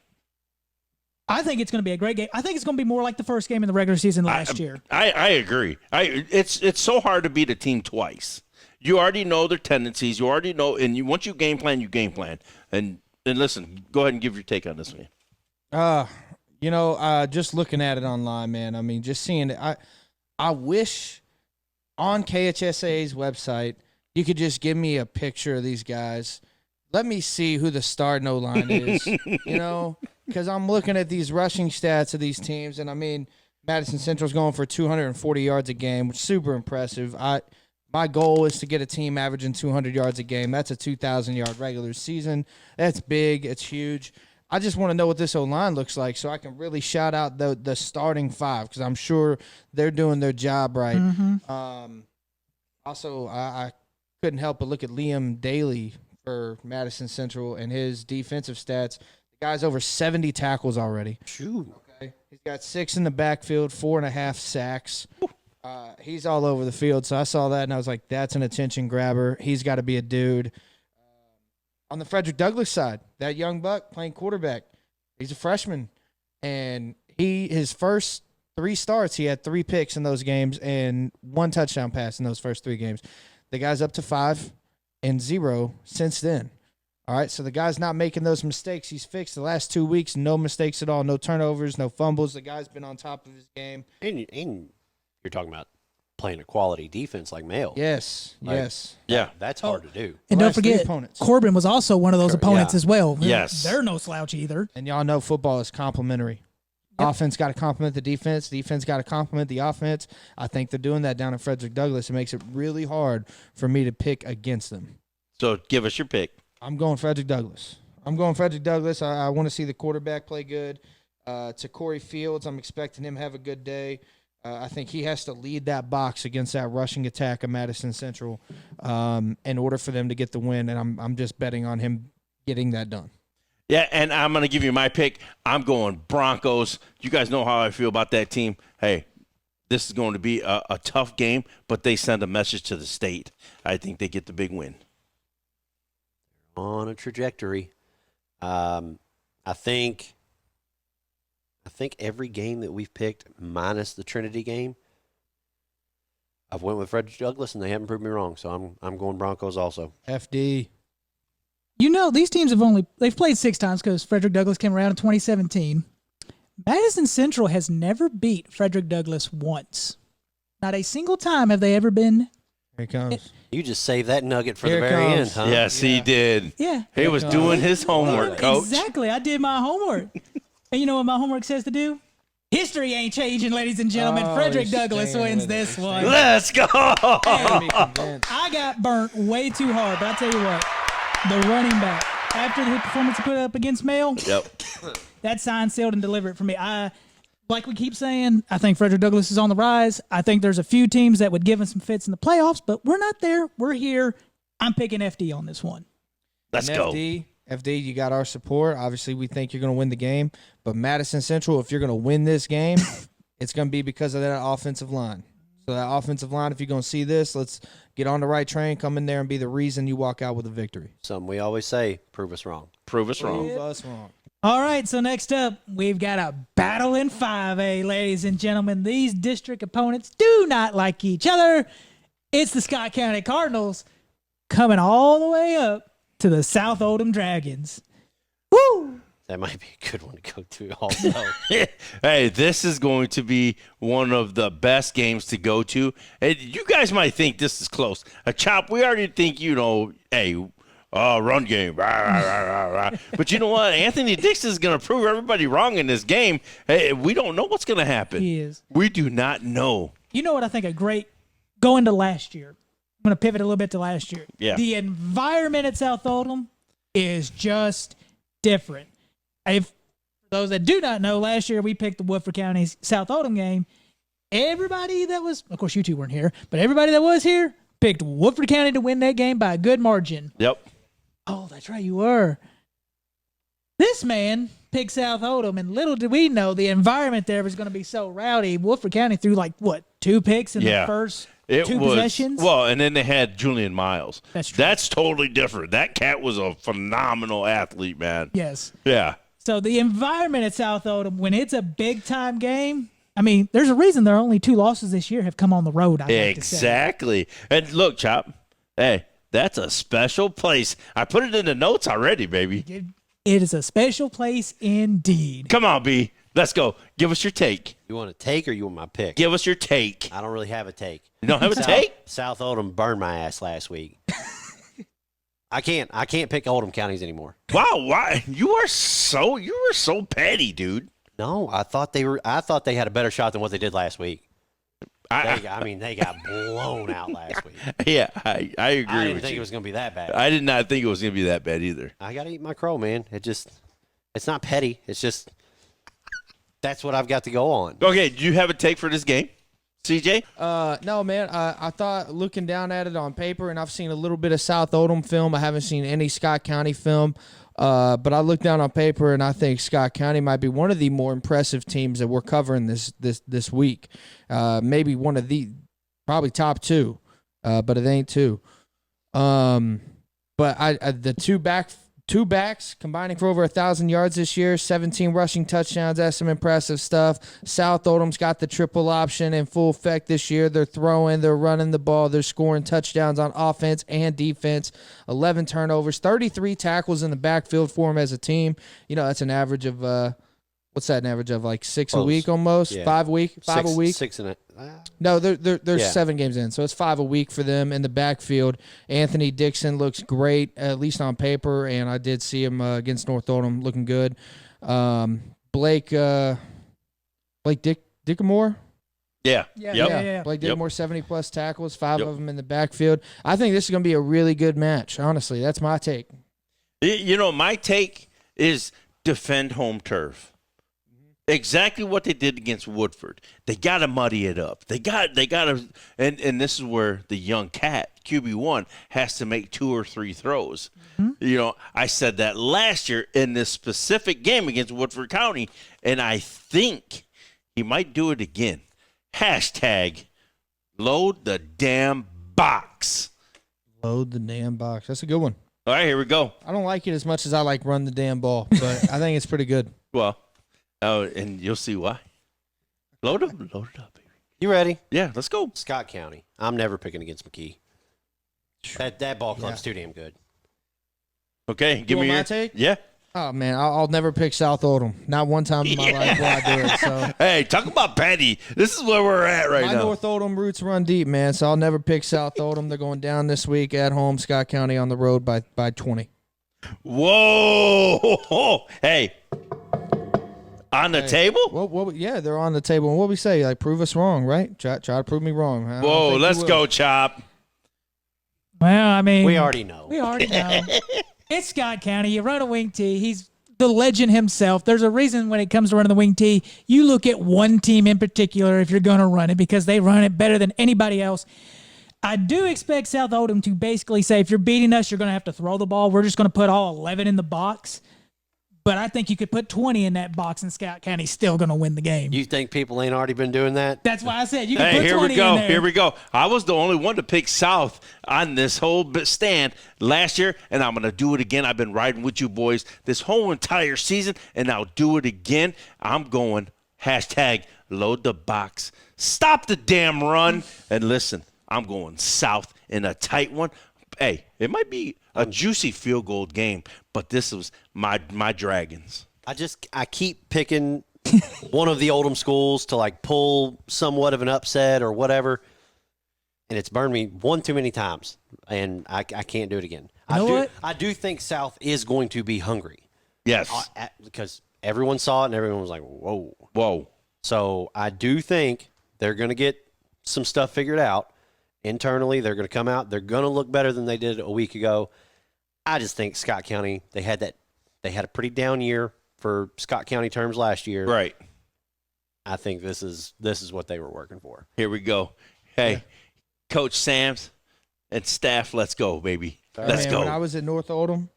I think it's going to be a great game. I think it's going to be more like the first game in the regular season last year. I agree. It's so hard to beat a team twice. You already know their tendencies. You already know, and once you game plan, you game plan. And listen, go ahead and give your take on this one. Just looking at it online, man. I mean, just seeing it. I wish on KHSA's website you could just give me a picture of these guys. Let me see who the starting O-line is, because I'm looking at these rushing stats of these teams, and I mean, Madison Central's going for 240 yards a game, which is super impressive. My goal is to get a team averaging 200 yards a game. That's a 2,000-yard regular season. That's big. It's huge. I just want to know what this O-line looks like so I can really shout out the starting 5 because I'm sure they're doing their job right. Also, I couldn't help but look at Liam Daly for Madison Central and his defensive stats. The guy's over 70 tackles already. Shoot. Okay. He's got 6 in the backfield, 4.5 sacks. He's all over the field. So I saw that, and I was like, that's an attention grabber. He's got to be a dude. On the Frederick Douglass side, that young buck playing quarterback, he's a freshman. And his first 3 starts, he had 3 picks in those games and 1 touchdown pass in those first 3 games. The guy's up to 5 and 0 since then. All right, so the guy's not making those mistakes. He's fixed the last 2 weeks, no mistakes at all, no turnovers, no fumbles. The guy's been on top of his game. And you're talking about playing a quality defense like Mail. Yes, Like, yes. Yeah. That's hard to do. And The don't last 3 forget, opponents. Corbin was also one of those opponents Yeah. as well. Yes. They're no slouch either. And y'all know football is complementary. Yep. Offense got to complement the defense. Defense got to complement the offense. I think they're doing that down in Frederick Douglass. It makes it really hard for me to pick against them. So give us your pick. I'm going Frederick Douglass. I want to see the quarterback play good. To Corey Fields, I'm expecting him to have a good day. I think he has to lead that box against that rushing attack of Madison Central in order for them to get the win, and I'm just betting on him getting that done. Yeah, and I'm going to give you my pick. I'm going Broncos. You guys know how I feel about that team. Hey, this is going to be a tough game, but they send a message to the state. I think they get the big win. On a trajectory. I think every game that we've picked, minus the Trinity game, I've went with Frederick Douglass, and they haven't proved me wrong. So I'm going Broncos also. FD. You know, these teams they've played 6 times because Frederick Douglass came around in 2017. Madison Central has never beat Frederick Douglass once. Not a single time have they ever been. Here it comes. You just saved that nugget for Here the it very comes. end, huh? Yes, he did. Yeah. He was doing his homework, Coach. Exactly. I did my homework. And you know what my homework says to do? History ain't changing, ladies and gentlemen. Oh, Frederick he's Douglass staying wins with this it. He's one. staying Let's go. Got me convinced. I got burnt way too hard, but I tell you what, the running back, after the performance he put up against Mail, Yep. that sign, sealed, and delivered for me. Like we keep saying, I think Frederick Douglass is on the rise. I think there's a few teams that would give us some fits in the playoffs, but we're not there. We're here. I'm picking FD on this one. Let's And go. FD, you got our support. Obviously, we think you're going to win the game. But Madison Central, if you're going to win this game, it's going to be because of that offensive line. So that offensive line, if you're going to see this, let's get on the right train, come in there, and be the reason you walk out with a victory. Something we always say, prove us wrong. Prove us wrong. Prove us wrong. All right, so next up, we've got a battle in 5A, ladies and gentlemen. These district opponents do not like each other. It's the Scott County Cardinals coming all the way up to the South Oldham Dragons. Woo! That might be a good one to go to also. Hey, this is going to be one of the best games to go to. And you guys might think this is close. Chop, we already think, hey, run game. Rah, rah, rah, rah, rah. But you know what? Anthony Dix is going to prove everybody wrong in this game. Hey, we don't know what's going to happen. He is. We do not know. You know what I think going to last year. I'm going to pivot a little bit to last year. Yeah. The environment at South Oldham is just different. For those that do not know, last year we picked the Woodford County South Oldham game. Everybody that was, of course you two weren't here, but everybody that was here picked Woodford County to win that game by a good margin. Yep. Oh, that's right, you were. This man picked South Oldham, and little did we know the environment there was going to be so rowdy. Woodford County threw 2 picks in the first two possessions. Well, and then they had Julian Miles. That's true. That's totally different. That cat was a phenomenal athlete, man. Yes. Yeah. So the environment at South Oldham, when it's a big-time game, I mean, there's a reason there are only 2 losses this year have come on the road, I'd like to say. Exactly. And look, Chop, hey, that's a special place. I put it in the notes already, baby. It is a special place indeed. Come on, B. Let's go. Give us your take. You want a take or you want my pick? Give us your take. I don't really have a take. You don't have a take? South Oldham burned my ass last week. I can't pick Oldham counties anymore. Wow, why? You were so petty, dude. No, I thought they had a better shot than what they did last week. They got blown out last week. Yeah, I agree I with didn't think you. it was going to be that bad. I did not think it was going to be that bad either. I got to eat my crow, man. It's not petty. It's just that's what I've got to go on. Okay, do you have a take for this game? CJ? No, man. I thought looking down at it on paper, and I've seen a little bit of South Oldham film. I haven't seen any Scott County film. But I looked down on paper, and I think Scott County might be one of the more impressive teams that we're covering this week. Maybe one of the probably top two, but it ain't two. But the two backs combining for over 1,000 yards this year, 17 rushing touchdowns. That's some impressive stuff. South Oldham's got the triple option in full effect this year. They're throwing, they're running the ball, they're scoring touchdowns on offense and defense. 11 turnovers, 33 tackles in the backfield for them as a team. You know, that's an average of what's that? An average of like 6 Close. a week almost. Yeah. 5 a week. 5 a week. 6 and No, they're Yeah. 7 games in, so it's 5 a week for them in the backfield. Anthony Dixon looks great, at least on paper, and I did see him against North Oldham looking good. Blake Dickamore. Yeah. Yeah, Yep. yeah. Blake Yep. Dickamore, 70-plus tackles, 5 Yep. of them in the backfield. I think this is going to be a really good match, honestly. That's my take. You know, my take is defend home turf. Exactly what they did against Woodford. They got to muddy it up. They got to, and this is where the young cat QB1 has to make 2 or 3 throws. You know, I said that last year in this specific game against Woodford County, and I think he might do it again. Hashtag load the damn box. Load the damn box. That's a good one. All right, here we go. I don't like it as much as I like run the damn ball, but I think it's pretty good. Well, and you'll see why. Load it up, baby. You ready? Yeah, let's go. Scott County. I'm never picking against McKee. That ball club's too damn good. Okay, give me want your my take? Yeah. Oh, man, I'll never pick South Oldham. Not one time in my life will I do it. So Hey, talk about petty. This is where we're at right my now. North Oldham roots run deep, man. So I'll never pick South Oldham. They're going down this week at home. Scott County on the road by 20. Whoa. Hey. On the table? Well, yeah, they're on the table. And what we say, like, prove us wrong, right? Try to prove me wrong. I don't Whoa, think let's you will. go, Chop. Well, I mean, We already know. We already know. It's Scott County. You run a wing tee. He's the legend himself. There's a reason when it comes to running the wing tee, you look at one team in particular if you're going to run it because they run it better than anybody else. I do expect South Oldham to basically say, if you're beating us, you're going to have to throw the ball. We're just going to put all 11 in the box. But I think you could put 20 in that box and Scott County's still going to win the game. You think people ain't already been doing that? That's why I said you can Hey, put here 20 we go. in there. Here we go. I was the only one to pick South on this whole stand last year, and I'm going to do it again. I've been riding with you boys this whole entire season, and I'll do it again. I'm going hashtag load the box. Stop the damn run. And listen, I'm going South in a tight one. Hey, it might be a juicy field goal game, but this was my Dragons. I keep picking one of the Oldham schools to like pull somewhat of an upset or whatever, and it's burned me one too many times, and I can't do it again. You know what? I do think South is going to be hungry. Yes. Because everyone saw it and everyone was like, whoa. Whoa. So I do think they're going to get some stuff figured out internally. They're going to come out. They're going to look better than they did a week ago. I just think Scott County, they had a pretty down year for Scott County terms last year. Right. I think this is what they were working for. Here we go. Hey, Coach Sams and staff, let's go, baby. Let's Man, go. When I was at North Oldham,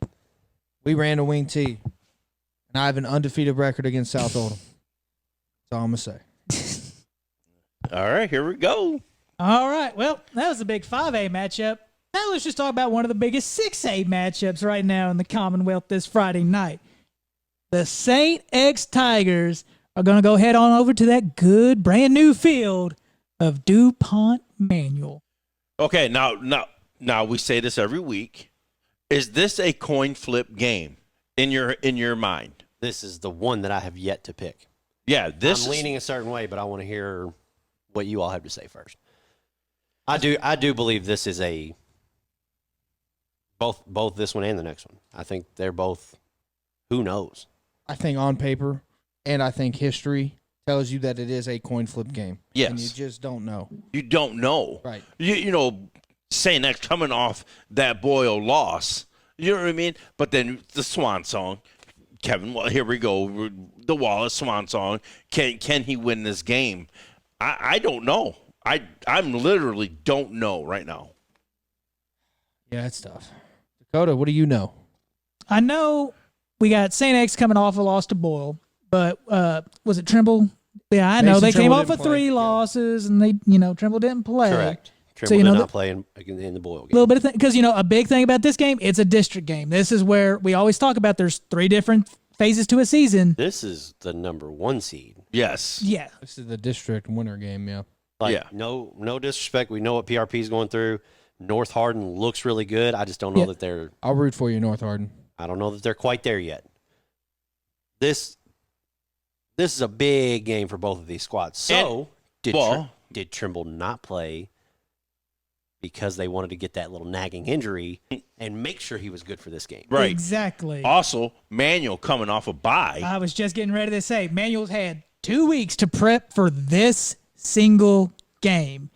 we ran a wing tee, and I have an undefeated record against South Oldham. That's all I'm going to say. All right, here we go. All right. Well, that was a big 5A matchup. Now let's just talk about one of the biggest 6A matchups right now in the Commonwealth this Friday night. The St. X Tigers are going to go head on over to that good brand new field of DuPont Manual. Okay, now we say this every week. Is this a coin flip game in your mind? This is the one that I have yet to pick. Yeah, this I'm is leaning a certain way, but I want to hear what you all have to say first. I do believe this is a both this one and the next one. I think they're both, who knows? I think on paper, and I think history tells you that it is a coin flip game. Yes. And you just don't know. you don't know. Right. You know, saying that coming off that Boyle loss, you know what I mean? But then the swan song, Kevin, well, here we go. The Wallace swan song. Can he win this game? I don't know. I'm literally don't know right now. Yeah, it's tough. Dakota, what do you know? I know we got St. X coming off a loss to Boyle, but was it Trimble? Yeah, I know Mason they came Trimble off of didn't play. 3 Yeah. losses, and Trimble didn't play. Correct. Trimble So, you know, did not play in the Boyle game. A little bit of because a big thing about this game, it's a district game. This is where we always talk about. There's 3 different phases to a season. This is the number 1 seed. Yes. Yeah, This is the district winter game, yeah. Like, Yeah. no disrespect. We know what PRP is going through. North Hardin looks really good. I just don't know that they're. I'll root for you, North Hardin. I don't know that they're quite there yet. This is a big game for both of these squads. So did Trimble not play because they wanted to get that little nagging injury and make sure he was good for this game? Right. exactly. Also, Manual coming off a bye. I was just getting ready to say, Manuel's had 2 weeks to prep for this single game.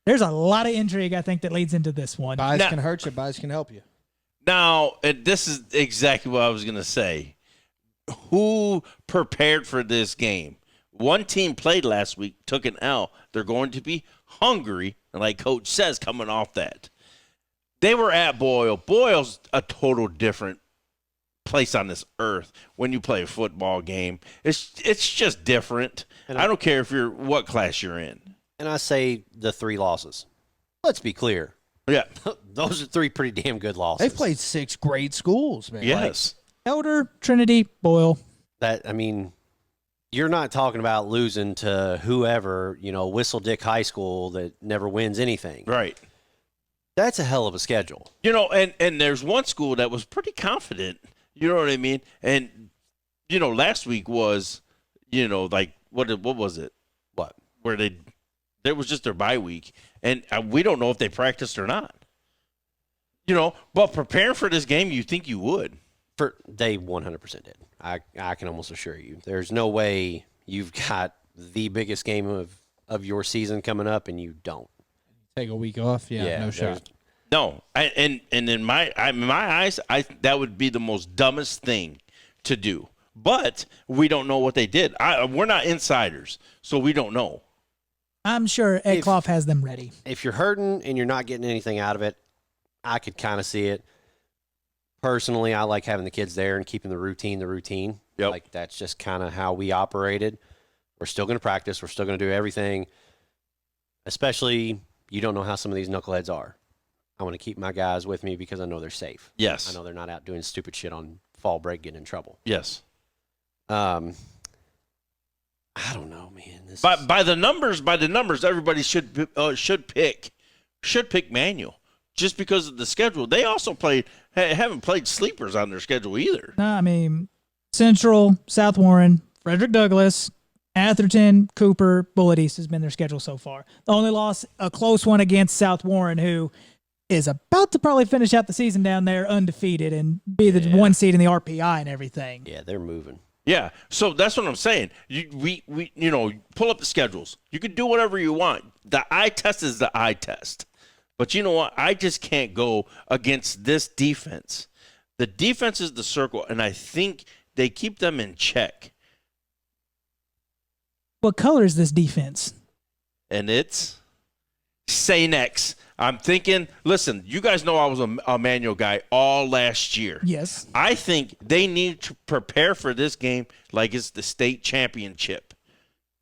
There's a lot of intrigue, I think, that leads into this one. Buys Now- can hurt you, buys can help you. Now, and this is exactly what I was going to say. Who prepared for this game? One team played last week, took an L. They're going to be hungry, and like Coach says, coming off that. They were at Boyle. Boyle's a total different place on this earth when you play a football game. It's just different. And I don't care if you're what class you're in. And I say the 3 losses. Let's be clear. Yeah. Those are 3 pretty damn good losses. They've played 6 grade schools, man. Yes. Elder, Trinity, Boyle. You're not talking about losing to whoever, Whistle Dick High School that never wins anything. Right. That's a hell of a schedule. And there's one school that was pretty confident. You know what I mean? And last week was, like what was it? What? Where there was just their bye week, and we don't know if they practiced or not. But preparing for this game, you think you would. They 100% did. I can almost assure you. There's no way you've got the biggest game of your season coming up and you don't. Take a week off, no there's- shot. No, and in my eyes, that would be the most dumbest thing to do. But we don't know what they did. We're not insiders, so we don't know. I'm sure Ed Clough has them ready. If you're hurting and you're not getting anything out of it, I could kind of see it. Personally, I like having the kids there and keeping the routine. Yep. Like, that's just kind of how we operated. We're still going to practice. We're still going to do everything. Especially, you don't know how some of these knuckleheads are. I want to keep my guys with me because I know they're safe. Yes. I know they're not out doing stupid shit on fall break, getting in trouble. Yes. I don't know, man. By the numbers, everybody should pick Manual just because of the schedule. They also haven't played sleepers on their schedule either. No, I mean, Central, South Warren, Frederick Douglass, Atherton, Cooper, Bullitt East has been their schedule so far. The only loss, a close one against South Warren, who is about to probably finish out the season down there undefeated and be the 1 seed in the RPI and everything. Yeah, they're moving. Yeah, so that's what I'm saying. We pull up the schedules. You can do whatever you want. The eye test is the eye test. But you know what? I just can't go against this defense. The defense is the circle, and I think they keep them in check. What color is this defense? And it's St. X. I'm thinking, listen, you guys know I was a Manual guy all last year. Yes. I think they need to prepare for this game like it's the state championship.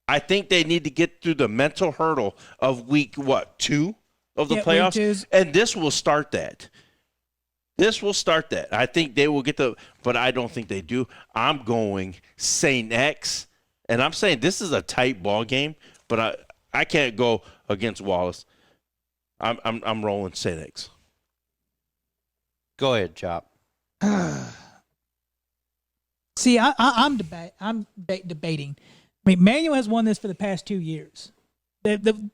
I think they need to get through the mental hurdle of week, 2 of the Yeah, week playoffs? 2's. And this will start that. I think they will get but I don't think they do. I'm going St. X, and I'm saying this is a tight ball game, but I can't go against Wallace. I'm rolling St. X. Go ahead, Chop. See, I'm debating. I mean, Manual has won this for the past 2 years.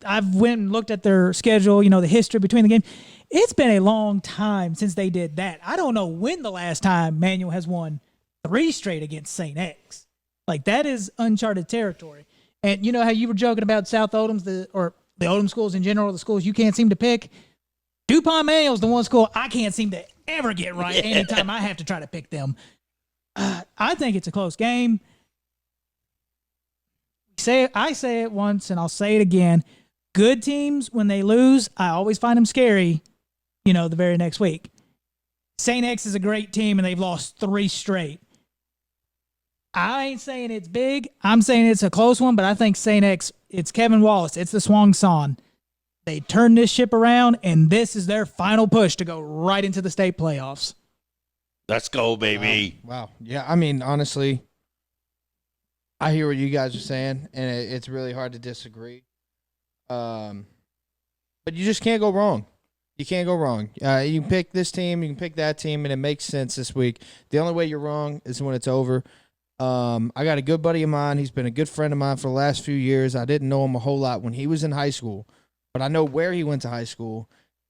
I've went and looked at their schedule, the history between the game. It's been a long time since they did that. I don't know when the last time Manual has won 3 straight against St. X. Like, that is uncharted territory. And you know how you were joking about South Oldham's, or the Oldham schools in general, the schools you can't seem to pick? DuPont Manual is the one school I can't seem to ever get right anytime I have to try to pick them. I think it's a close game. I say it once, and I'll say it again. good teams, when they lose, I always find them scary, the very next week. St. X is a great team, and they've lost 3 straight. I ain't saying it's big. I'm saying it's a close one, but I think St. X, it's Kevin Wallace. It's the Swang Song. They turn this ship around, and this is their final push to go right into the state playoffs. Let's go, baby. Wow. Yeah, I mean, honestly, I hear what you guys are saying, and it's really hard to disagree. But you just can't go wrong. You can't go wrong. You can pick this team, you can pick that team, and it makes sense this week. The only way you're wrong is when it's over. I got a good buddy of mine. He's been a good friend of mine for the last few years. I didn't know him a whole lot when he was in high school, but I know where he went to high school,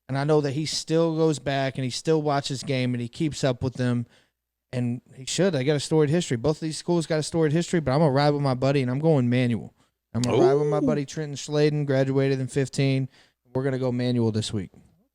and I know that he still goes back and he still watches game and he keeps up with them, and he should. They got a storied history. Both of these schools got a storied history, but I'm going to ride with my buddy, and I'm going Manual. I'm going to ride with my buddy Trenton Schladen, graduated in 15. We're going to go Manual this week.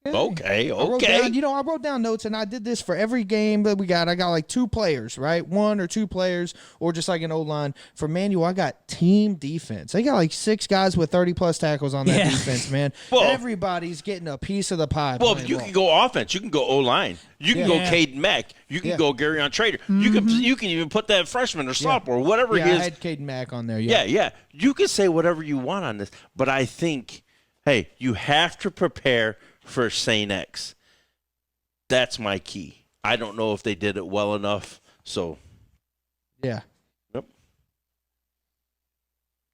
Okay. I wrote down notes, and I did this for every game that we got. I got like 2 players, right? 1 or 2 players, or just like an O-line. For Manual, I got team defense. They got like 6 guys with 30-plus tackles on that defense, man. Well, everybody's getting a piece of the pie. Well, you can go offense. You can go O-line. You can go Caden Mack. You can go Garyon Trader. Mm-hmm. You can even put that freshman or sophomore, whatever he is. I had Caden Mack on there, Yeah. You can say whatever you want on this, but I think, hey, you have to prepare for St. X. That's my key. I don't know if they did it well enough, so. Yeah. Yep.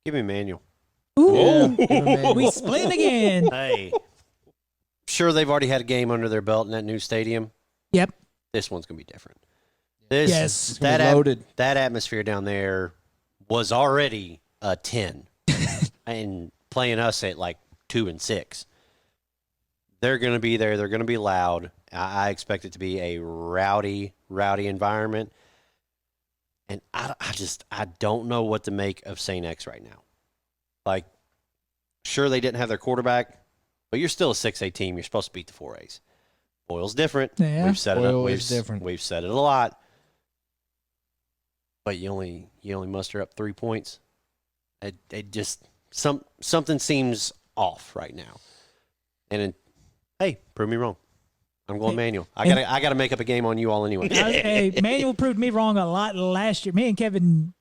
Give me Manual. Ooh. We split again. Hey. Sure, they've already had a game under their belt in that new stadium. Yep. This one's going to be different. Yes. Loaded. That atmosphere down there was already a 10. And playing us at like 2 and 6. They're going to be there. They're going to be loud. I expect it to be a rowdy environment. And I don't know what to make of St. X right now. Like, sure, they didn't have their quarterback, but you're still a 6A team. You're supposed to beat the 4As. Boyle's different. Yeah. We've said Boyle it. is different. We've said it a lot. But you only muster up 3 points. It just something seems off right now. And hey, prove me wrong. I'm going Manual. I gotta make up a game on you all anyway. Hey, Manual proved me wrong a lot last year. Me and Kevin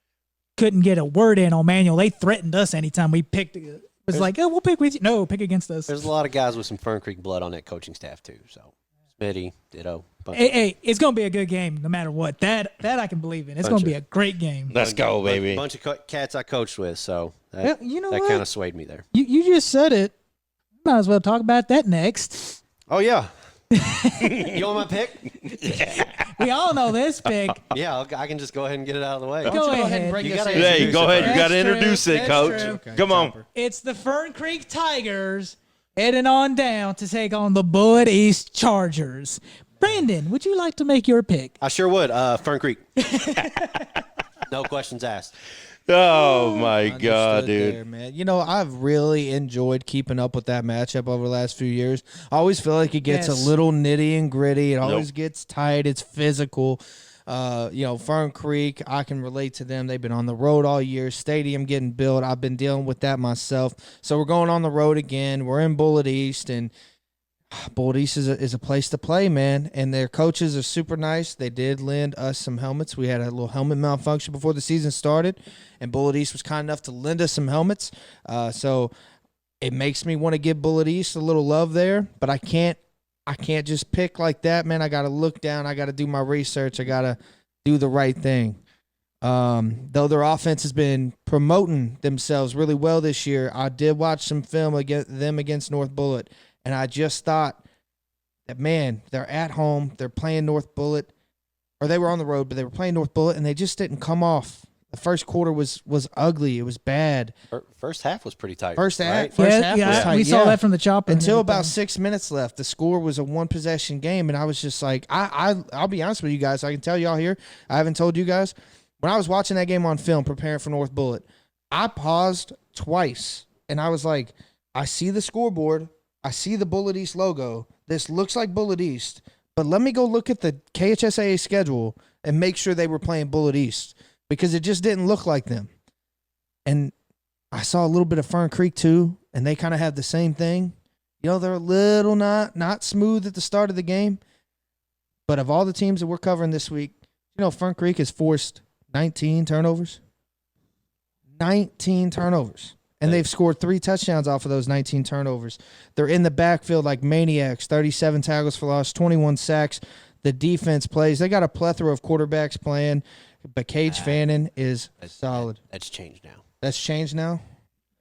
couldn't get a word in on Manual. They threatened us anytime we picked. It was like, oh, we'll pick with you. No, pick against us. There's a lot of guys with some Fern Creek blood on that coaching staff too. So Smitty, ditto. Hey, it's gonna be a good game no matter what. That I can believe in. It's gonna be a great game. Let's go, baby. Bunch of cats I coached with, so that, that kind of swayed me there. You just said it. Might as well talk about that next. Oh, yeah. You want my pick? We all know this pick. Yeah, I can just go ahead and get it out of the way. Go ahead and bring You us gotta in. Hey, go ahead. You That's got to true. introduce it, That's Coach. true. Okay, Come on. Chopper. It's the Fern Creek Tigers heading on down to take on the Bullitt East Chargers. Brandon, would you like to make your pick? I sure would. Fern Creek. No questions asked. Oh, my God, Understood dude. there, man. I've really enjoyed keeping up with that matchup over the last few years. I always feel like it gets Yes. a little nitty and gritty. It always gets tight. It's physical. Fern Creek, I can relate to them. They've been on the road all year. Stadium getting built. I've been dealing with that myself. So we're going on the road again. We're in Bullitt East, and Bullitt East is a place to play, man. And their coaches are super nice. They did lend us some helmets. We had a little helmet malfunction before the season started, and Bullitt East was kind enough to lend us some helmets. So it makes me want to give Bullitt East a little love there, but I can't just pick like that, man. I got to look down. I got to do my research. I got to do the right thing. Though their offense has been promoting themselves really well this year, I did watch some film against North Bullitt. And I just thought that, man, they're at home. They're playing North Bullitt. Or they were on the road, but they were playing North Bullitt, and they just didn't come off. The first quarter was ugly. It was bad. First half was pretty tight. First half right? was tight. We saw that from the chopper. Until about 6 minutes left. The score was a one-possession game, and I was just like, I'll be honest with you guys. I can tell y'all here. I haven't told you guys. When I was watching that game on film, preparing for North Bullitt, I paused twice, and I was like, I see the scoreboard. I see the Bullitt East logo. This looks like Bullitt East, but let me go look at the KHSAA schedule and make sure they were playing Bullitt East, because it just didn't look like them. And I saw a little bit of Fern Creek too, and they kind of have the same thing. You know, they're a little not smooth at the start of the game. But of all the teams that we're covering this week, you know, Fern Creek has forced 19 turnovers. 19 turnovers. And they've scored 3 touchdowns off of those 19 turnovers. They're in the backfield like maniacs, 37 tackles for loss, 21 sacks. The defense plays. They got a plethora of quarterbacks playing, but Cage Fannin is solid. That's changed now. That's changed now?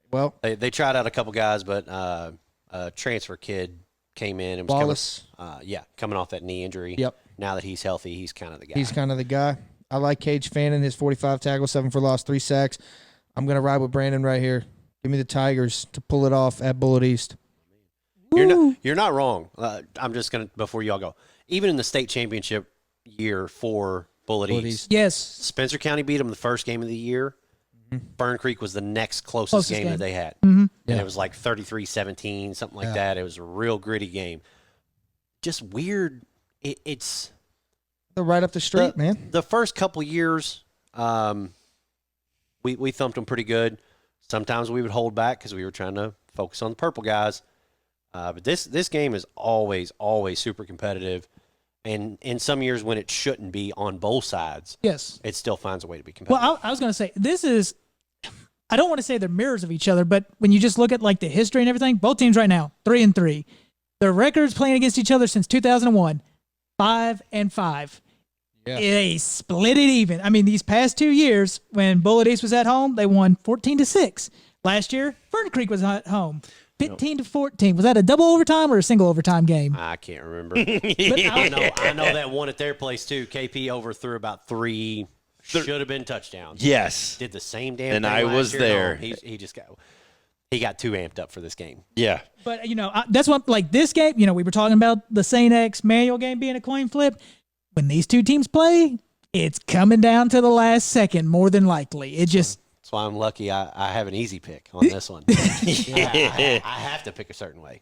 Well, They tried out a couple guys, but a transfer kid came in and was Wallace. coming off that knee injury. Yep. Now that he's healthy, he's kind of the guy. He's kind of the guy. I like Cage Fannin, his 45 tackles, 7 for loss, 3 sacks. I'm going to ride with Brandon right here. Give me the Tigers to pull it off at Bullitt East. You're not wrong. I'm just going to, before y'all go, even in the state championship year for Bullitt East, Yes. Spencer County beat them the first game of the year. Fern Creek was the next closest game that they had. Mhm. And it was like 33-17, something like that. It was a real gritty game. Just weird. It's They're right up the strip, man. the first couple years, we thumped them pretty good. Sometimes we would hold back because we were trying to focus on the purple guys. But this game is always super competitive. And in some years when it shouldn't be on both sides, Yes. it still finds a way to be competitive. Well, I was going to say, this is, I don't want to say they're mirrors of each other, but when you just look at like the history and everything, both teams right now, 3-3. Their records playing against each other since 2001, 5-5. Yeah. They split it even. I mean, these past 2 years, when Bullitt East was at home, they won 14-6. Last year, Fern Creek was at home, 15-14. Was that a double overtime or a single overtime game? I can't remember. I know that one at their place too. KP overthrew about 3 should have been touchdowns. Yes. Did the same damn And thing. I last was year. there. No, he got too amped up for this game. Yeah. But, you know, that's what, like this game, you know, we were talking about the St. X Manual game being a coin flip. When these two teams play, it's coming down to the last second, more than likely. It just. That's why I'm lucky I have an easy pick on this one. I have to pick a certain way.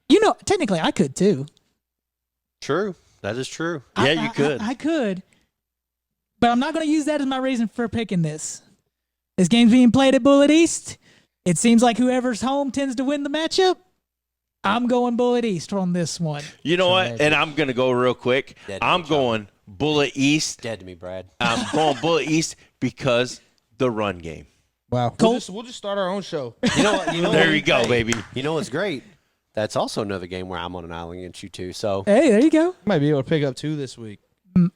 You know, technically, I could too. True. That is true. Yeah, you could. I could. But I'm not going to use that as my reason for picking this. This game's being played at Bullitt East. It seems like whoever's home tends to win the matchup. I'm going Bullitt East on this one. You know what? And I'm going to go real quick. I'm going Bullitt East. Dead to me, Brad. I'm going Bullitt East because the run game. Wow. We'll just start our own show. You know what? There you go, baby. You know what's great? That's also another game where I'm on an island against you too. So Hey, there you go. Might be able to pick up 2 this week.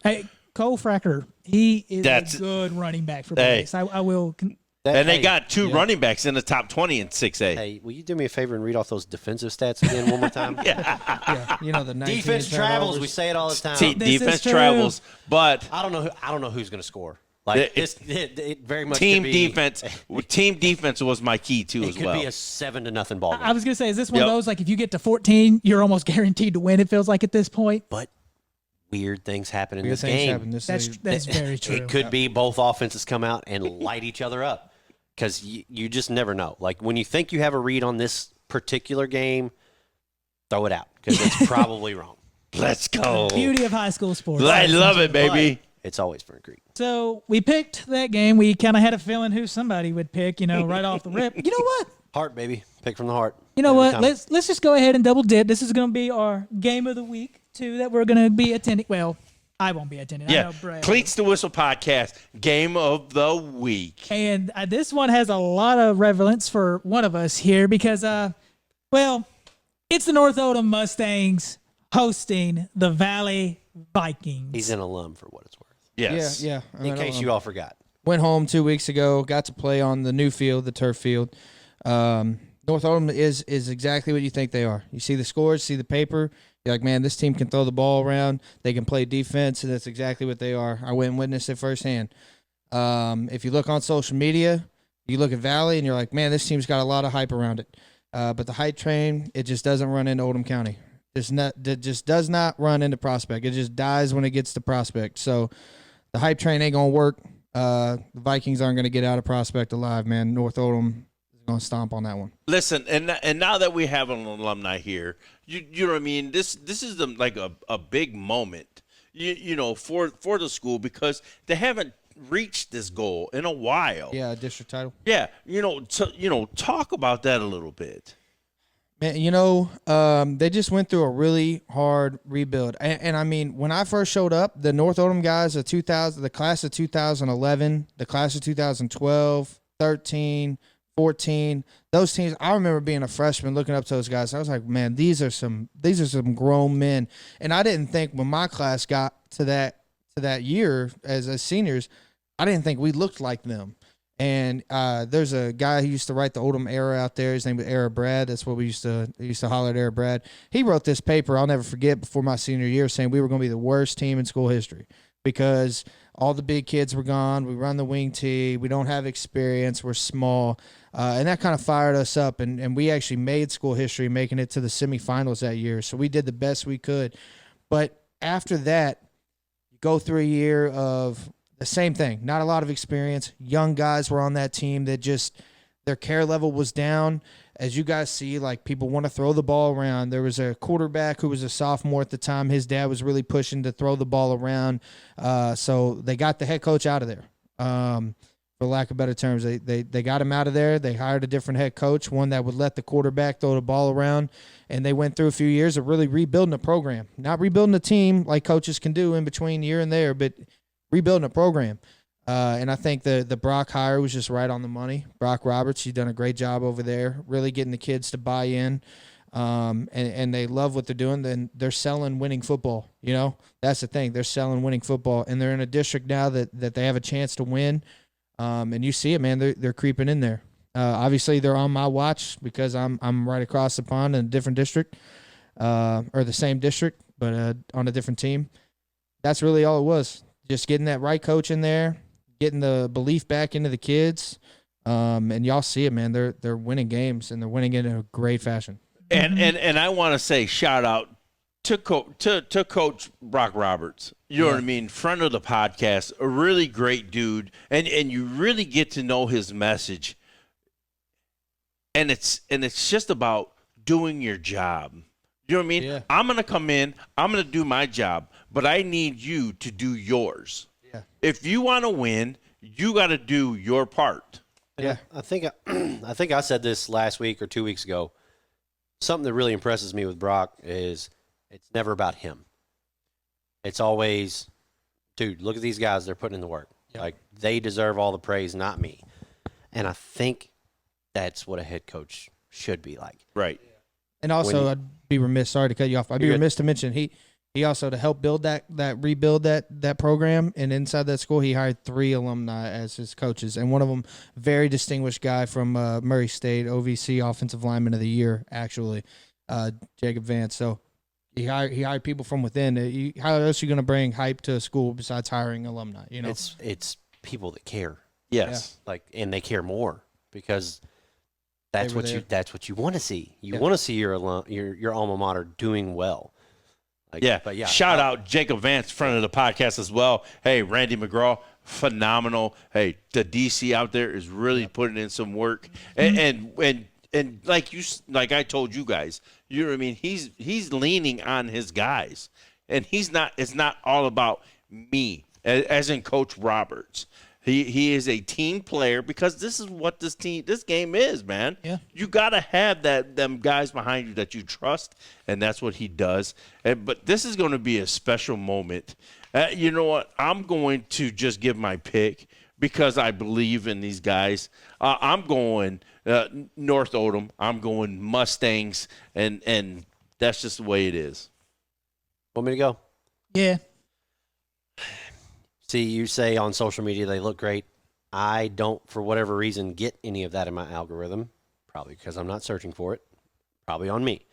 Hey, Cole Fracker, he is a good running back for Bullitt East. I will. They got 2 running backs in the top 20 in 6A. Hey, will you do me a favor and read off those defensive stats again one more time? Yeah, you know the 19 Defense travels. turnovers. We say it all the time. Defense true. travels, but I don't know who's going to score. Like it very much team could be, defense. Team defense was my key too It as could well. be a 7-0 ball game. I was going to say, is this one of those, like, if you get to 14, you're almost guaranteed to win, it feels like at this point? But weird things happen in Weird this things game. happen. That's very true. It could be both offenses come out and light each other up because you just never know. Like when you think you have a read on this particular game, throw it out because it's probably wrong. Let's go. Beauty of high school sports. I love it, baby. But it's always Fern Creek. So we picked that game. We kind of had a feeling who somebody would pick, right off the rip. You know what? Heart, baby. Pick from the heart. You know Every what? time. Let's just go ahead and double dip. This is going to be our game of the week, too, that we're going to be attending. Well, I won't be attending. I Yeah. know Brad. Cleats the Whistle podcast, game of the week. And this one has a lot of relevance for one of us here because, it's the North Oldham Mustangs hosting the Valley Vikings. He's an alum for what it's worth. Yes. Yeah. In case you all forgot. Went home 2 weeks ago. Got to play on the new field, the turf field. North Oldham is exactly what you think they are. You see the scores, see the paper. You're like, man, this team can throw the ball around. They can play defense, and that's exactly what they are. I went and witnessed it firsthand. If you look on social media, you look at Valley, and you're like, man, this team's got a lot of hype around it. But the hype train, it just doesn't run into Oldham County. It just does not run into Prospect. It just dies when it gets to Prospect. So the hype train ain't going to work. The Vikings aren't going to get out of Prospect alive, man. North Oldham is going to stomp on that one. Listen, and now that we have an alumni here, you know what I mean. This is like a big moment, for the school because they haven't reached this goal in a while. Yeah, district title. Yeah, talk about that a little bit. Man, they just went through a really hard rebuild. And I mean, when I first showed up, the North Oldham guys, the class of 2011, the class of 2012, 13, 14, those teams, I remember being a freshman looking up to those guys. I was like, man, these are some grown men. And I didn't think when my class got to that year as seniors, I didn't think we looked like them. And there's a guy who used to write the Oldham Era out there. His name was Era Brad. That's what we used to holler at Era Brad. He wrote this paper, I'll never forget, before my senior year, saying we were going to be the worst team in school history because all the big kids were gone. We run the wing tee. We don't have experience. We're small. And that kind of fired us up. And we actually made school history, making it to the semifinals that year. So we did the best we could. But after that, you go through a year of the same thing. Not a lot of experience. Young guys were on that team that just their care level was down. As you guys see, like, people want to throw the ball around. There was a quarterback who was a sophomore at the time. His dad was really pushing to throw the ball around. So they got the head coach out of there. For lack of better terms, they got him out of there. They hired a different head coach, one that would let the quarterback throw the ball around. And they went through a few years of really rebuilding a program. Not rebuilding a team like coaches can do in between here and there, but rebuilding a program. And I think the Brock hire was just right on the money. Brock Roberts, he's done a great job over there, really getting the kids to buy in. And they love what they're doing. Then they're selling winning football. That's the thing. They're selling winning football, and they're in a district now that they have a chance to win. And you see it, man. They're creeping in there. Obviously, they're on my watch because I'm right across the pond in a different district, or the same district, but on a different team. That's really all it was. Just getting that right coach in there, getting the belief back into the kids, and y'all see it, man. They're winning games, and they're winning it in a great fashion. And I want to say shout out to Coach Brock Roberts. You know what I mean? Friend of the podcast, a really great dude, and you really get to know his message. And it's just about doing your job. You know what I mean? Yeah. I'm gonna come in, I'm gonna do my job, but I need you to do yours. Yeah. If you want to win, you got to do your part. Yeah. I think I said this last week or 2 weeks ago. Something that really impresses me with Brock is it's never about him. It's always, dude, look at these guys. They're putting in the work. Yep. Like, they deserve all the praise, not me. And I think that's what a head coach should be like. Right. And also, I'd be remiss. Sorry to cut you off. I'd be remiss to mention he also, to help build rebuild that program, and inside that school, he hired 3 alumni as his coaches, and one of them, very distinguished guy from Murray State, OVC Offensive Lineman of the Year, actually, Jacob Vance. So he hired people from within. How else are you going to bring hype to a school besides hiring alumni? It's people that care. Yes. And they care more because that's what you want to see. You Yeah. want to see your alma mater doing well. But yeah, Shout out Jacob Vance, friend of the podcast as well. Hey, Randy McGraw, phenomenal. Hey, the DC out there is really putting in some work. And like I told you guys, you know what I mean? He's leaning on his guys. And it's not all about me, as in Coach Roberts. He is a team player because this is what this game is, man. Yeah. You got to have them guys behind you that you trust, and that's what he does. But this is going to be a special moment. You know what? I'm going to just give my pick because I believe in these guys. I'm going North Oldham. I'm going Mustangs, and that's just the way it is. Want me to go? Yeah. See, you say on social media they look great. I don't, for whatever reason, get any of that in my algorithm. Probably because I'm not searching for it. Probably on me.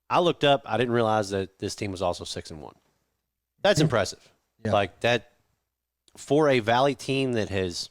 I looked up. I didn't realize that this team was also 6-1. That's impressive. Yeah. Like that for a Valley team that has,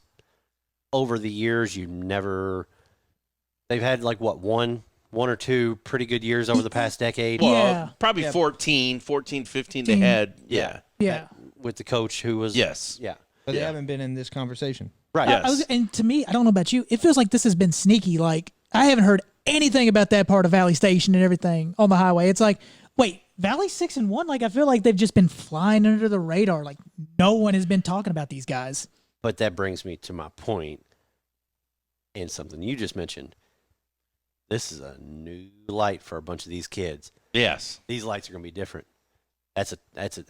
over the years, they've had like what, one or two pretty good years over the past decade. Yeah. Well, probably 14, 15 they had. Yeah. Yeah. With the coach who was. Yes. Yeah. But they Yeah. haven't been in this conversation. Right. Yes. And to me, I don't know about you, it feels like this has been sneaky. Like, I haven't heard anything about that part of Valley Station and everything on the highway. It's like, wait, Valley 6-1? Like, I feel like they've just been flying under the radar. Like, no one has been talking about these guys. But that brings me to my point and something you just mentioned. This is a new light for a bunch of these kids. Yes. These lights are going to be different.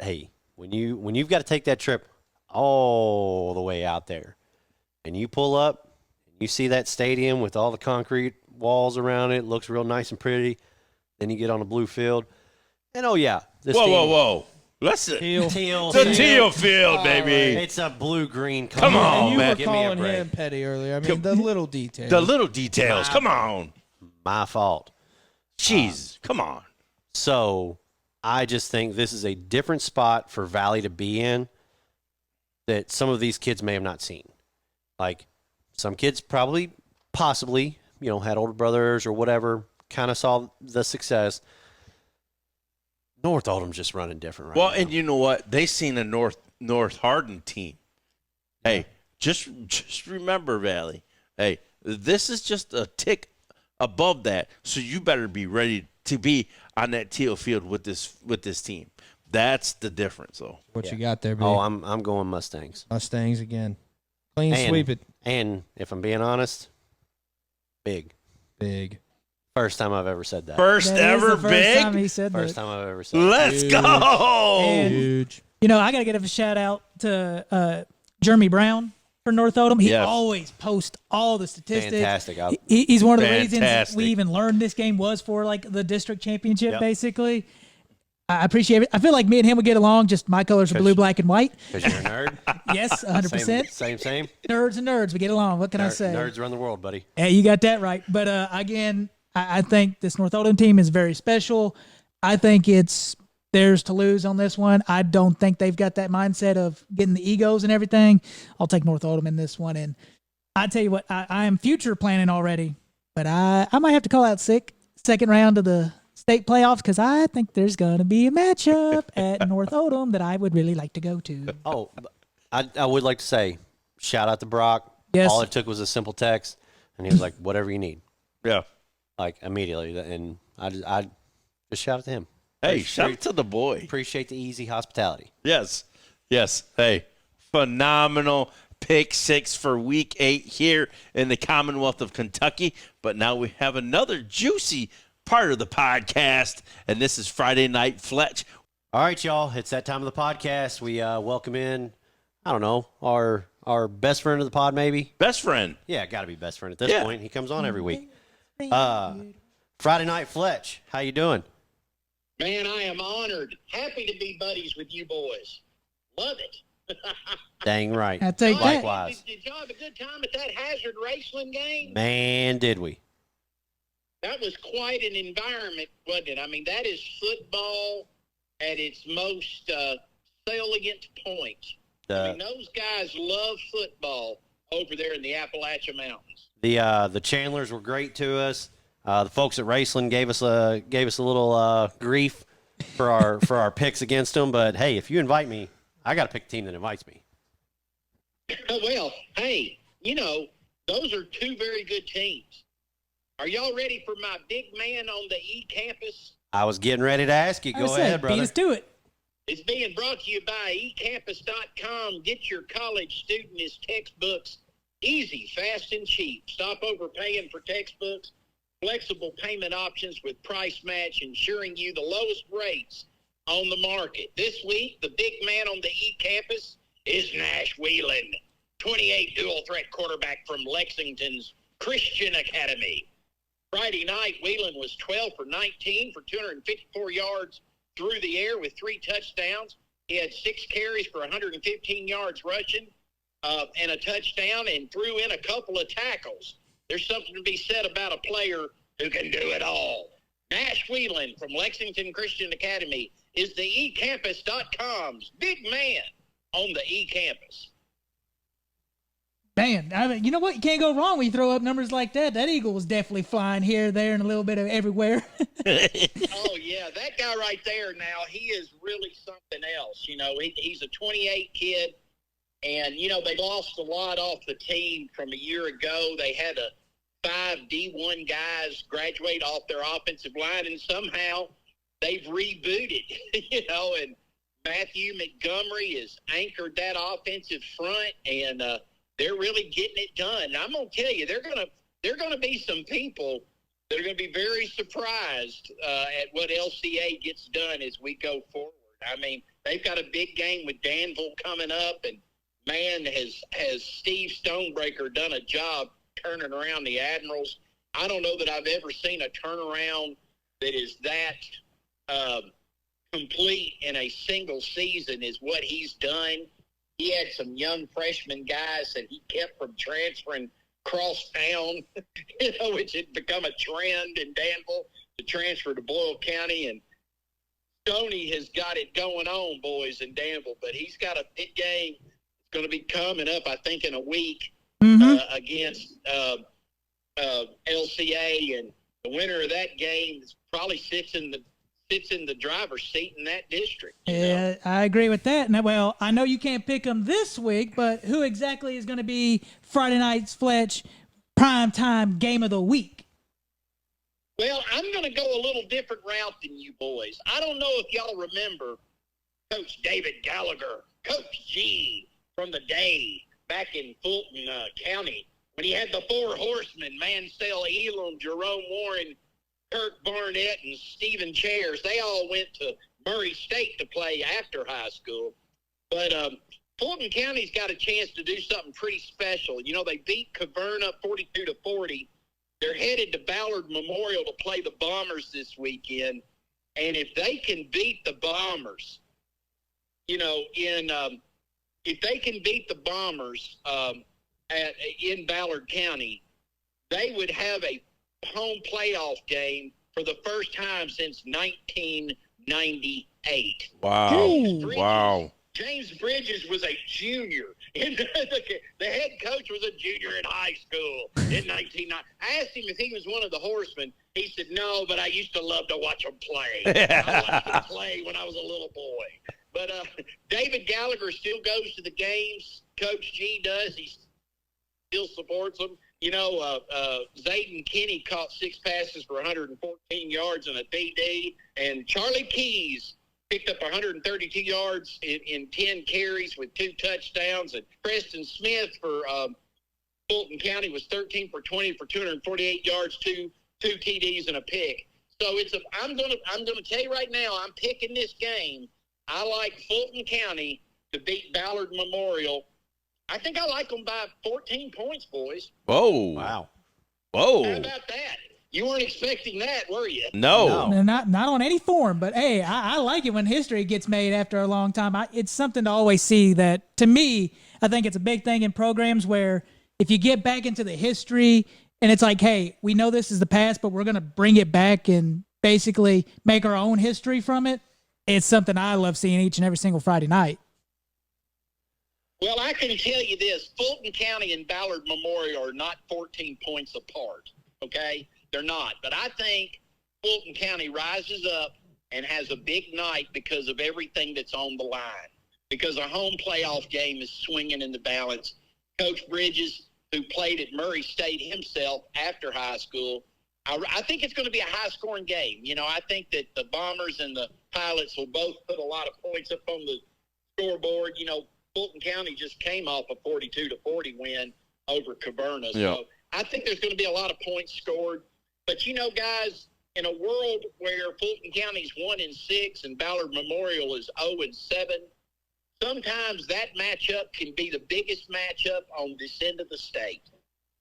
Hey, when you've got to take that trip all the way out there and you pull up, you see that stadium with all the concrete walls around it, looks real nice and pretty. Then you get on a blue field. And Whoa. Listen. Teal. The teal field, baby. It's a blue-green color. Come on, And you man. were Give me a calling break. him petty earlier. I mean, the little details. The little details. Come on. My fault. Jeez. Come on. So I just think this is a different spot for Valley to be in that some of these kids may have not seen. Like some kids possibly, had older brothers or whatever, kind of saw the success. North Oldham's just running different right now. Well, and you know what? They seen a North Hardin team. Hey, just remember, Valley. Hey, this is just a tick above that, so you better be ready to be on that teal field with this team. That's the difference, though. What you got there, baby? Oh, I'm going Mustangs. Mustangs again. Clean sweep it. And if I'm being honest, big. First time I've ever said that. First That is ever the first big. time he said First that. time I've ever said that. Let's Huge. go. And- Huge. I got to give a shout out to Jeremy Brown for North Oldham. He Yes. always posts all the statistics. Fantastic. He's one of the reasons Fantastic. we even learned this game was for like the district championship, Yep. basically. I appreciate it. I feel like me and him would get along. Just my colors are blue, black, and white. Because you're a nerd. Yes, 100%. Same. Nerds and nerds, we get along. What can I say? Nerds run the world, buddy. Yeah, you got that right. But again, I think this North Oldham team is very special. I think it's theirs to lose on this one. I don't think they've got that mindset of getting the egos and everything. I'll take North Oldham in this one. And I tell you what, I am future planning already, but I might have to call out sick second round of the state playoffs because I think there's going to be a matchup at North Oldham that I would really like to go to. Oh, I would like to say, shout out to Brock. Yes. All it took was a simple text, and he was like, whatever you need, Yeah. like immediately. And I just shout out to him. Hey, shout out to the boy. Appreciate the easy hospitality. Yes. Hey, phenomenal pick six for week 8 here in the Commonwealth of Kentucky. But now we have another juicy part of the podcast, and this is Friday Night Fletch. All right, y'all. It's that time of the podcast. We welcome in, I don't know, our best friend of the pod, maybe. Best friend. Yeah, got to be best friend at this Yeah. point. He comes on every week. Friday Night Fletch. How you doing? Man, I am honored. Happy to be buddies with you boys. Love it. Dang right. I take that. Likewise. Did y'all have a good time at that Hazard Raceland game? Man, did we. That was quite an environment, wasn't it? I mean, that is football at its most salient point. I mean, those guys love football over there in the Appalachian Mountains. The Chandlers were great to us. The folks at Raceland gave us a little grief for our picks against them. But hey, if you invite me, I got to pick a team that invites me. Well, hey, those are two very good teams. Are y'all ready for my big man on the E-Campus? I was getting ready to ask you. I Go say, ahead, beat brother. us to it. It's being brought to you by ecampus.com. Get your college student his textbooks easy, fast, and cheap. Stop overpaying for textbooks. Flexible payment options with price match, ensuring you the lowest rates on the market. This week, the big man on the E-Campus is Nash Whelan, 28 dual-threat quarterback from Lexington's Christian Academy. Friday night, Whelan was 12 for 19 for 254 yards through the air with 3 touchdowns. He had 6 carries for 115 yards rushing and a touchdown, and threw in a couple of tackles. There's something to be said about a player who can do it all. Nash Whelan from Lexington Christian Academy is the ecampus.com's big man on the E-Campus. Man, I mean, you know what? You can't go wrong when you throw up numbers like that. That eagle was definitely flying here, there, and a little bit of everywhere. Oh, yeah, that guy right there now, he is really something else. He's a 28 kid, and, they lost a lot off the team from a year ago. They had 5 D1 guys graduate off their offensive line, and somehow they've rebooted, and Matthew Montgomery has anchored that offensive front, and they're really getting it done. And I'm going to tell you, they're going to be some people that are going to be very surprised at what LCA gets done as we go forward. I mean, they've got a big game with Danville coming up, and man, has Steve Stonebreaker done a job turning around the Admirals. I don't know that I've ever seen a turnaround that is that complete in a single season is what he's done. He had some young freshman guys that he kept from transferring cross town, which had become a trend in Danville to transfer to Boyle County. And Stoney has got it going on, boys, in Danville. But he's got a big game. It's going to be coming up, I think, in a week against LCA. And the winner of that game probably sits in the driver's seat in that district. Yeah, I agree with that. Now, well, I know you can't pick them this week, but who exactly is going to be Friday night's Fletch primetime game of the week? Well, I'm going to go a little different route than you boys. I don't know if y'all remember Coach David Gallagher, Coach G, from the day back in Fulton County when he had the four horsemen, Mansell Elam, Jerome Warren, Kirk Barnett, and Stephen Chairs. They all went to Murray State to play after high school. But Fulton County's got a chance to do something pretty special. You know, they beat Caverna 42-40. They're headed to Ballard Memorial to play the Bombers this weekend. And if they can beat the Bombers, you know, if they can beat the Bombers in Ballard County, they would have a home playoff game for the first time since 1998. Wow. James Bridges was a junior. And the head coach was a junior in high school in 1990. I asked him if he was one of the horsemen. He said, no, but I used to love to watch him play. I watched him play when I was a little boy. But David Gallagher still goes to the games. Coach G does. He still supports them. You know, Zayden Kinney caught 6 passes for 114 yards and a TD. And Charlie Keys picked up 132 yards in 10 carries with 2 touchdowns. And Preston Smith for Fulton County was 13 for 20 for 248 yards, 2 TDs and a pick. So I'm gonna tell you right now, I'm picking this game. I like Fulton County to beat Ballard Memorial. I think I like them by 14 points, boys. Whoa. Wow. Whoa. How about that? You weren't expecting that, were you? No. Not on any form, but hey, I like it when history gets made after a long time. It's something to always see that, to me, I think it's a big thing in programs where if you get back into the history and it's like, hey, we know this is the past, but we're going to bring it back and basically make our own history from it. It's something I love seeing each and every single Friday night. Well, I can tell you this. Fulton County and Ballard Memorial are not 14 points apart, okay? They're not. But I think Fulton County rises up and has a big night because of everything that's on the line, because a home playoff game is swinging in the balance. Coach Bridges, who played at Murray State himself after high school, I think it's going to be a high-scoring game. You know, I think that the Bombers and the Pilots will both put a lot of points up on the scoreboard. You know, Fulton County just came off a 42-40 win over Caverna. Yeah. So I think there's going to be a lot of points scored. But, you know, guys, in a world where Fulton County's 1-6 and Ballard Memorial is 0-7, sometimes that matchup can be the biggest matchup on this end of the state.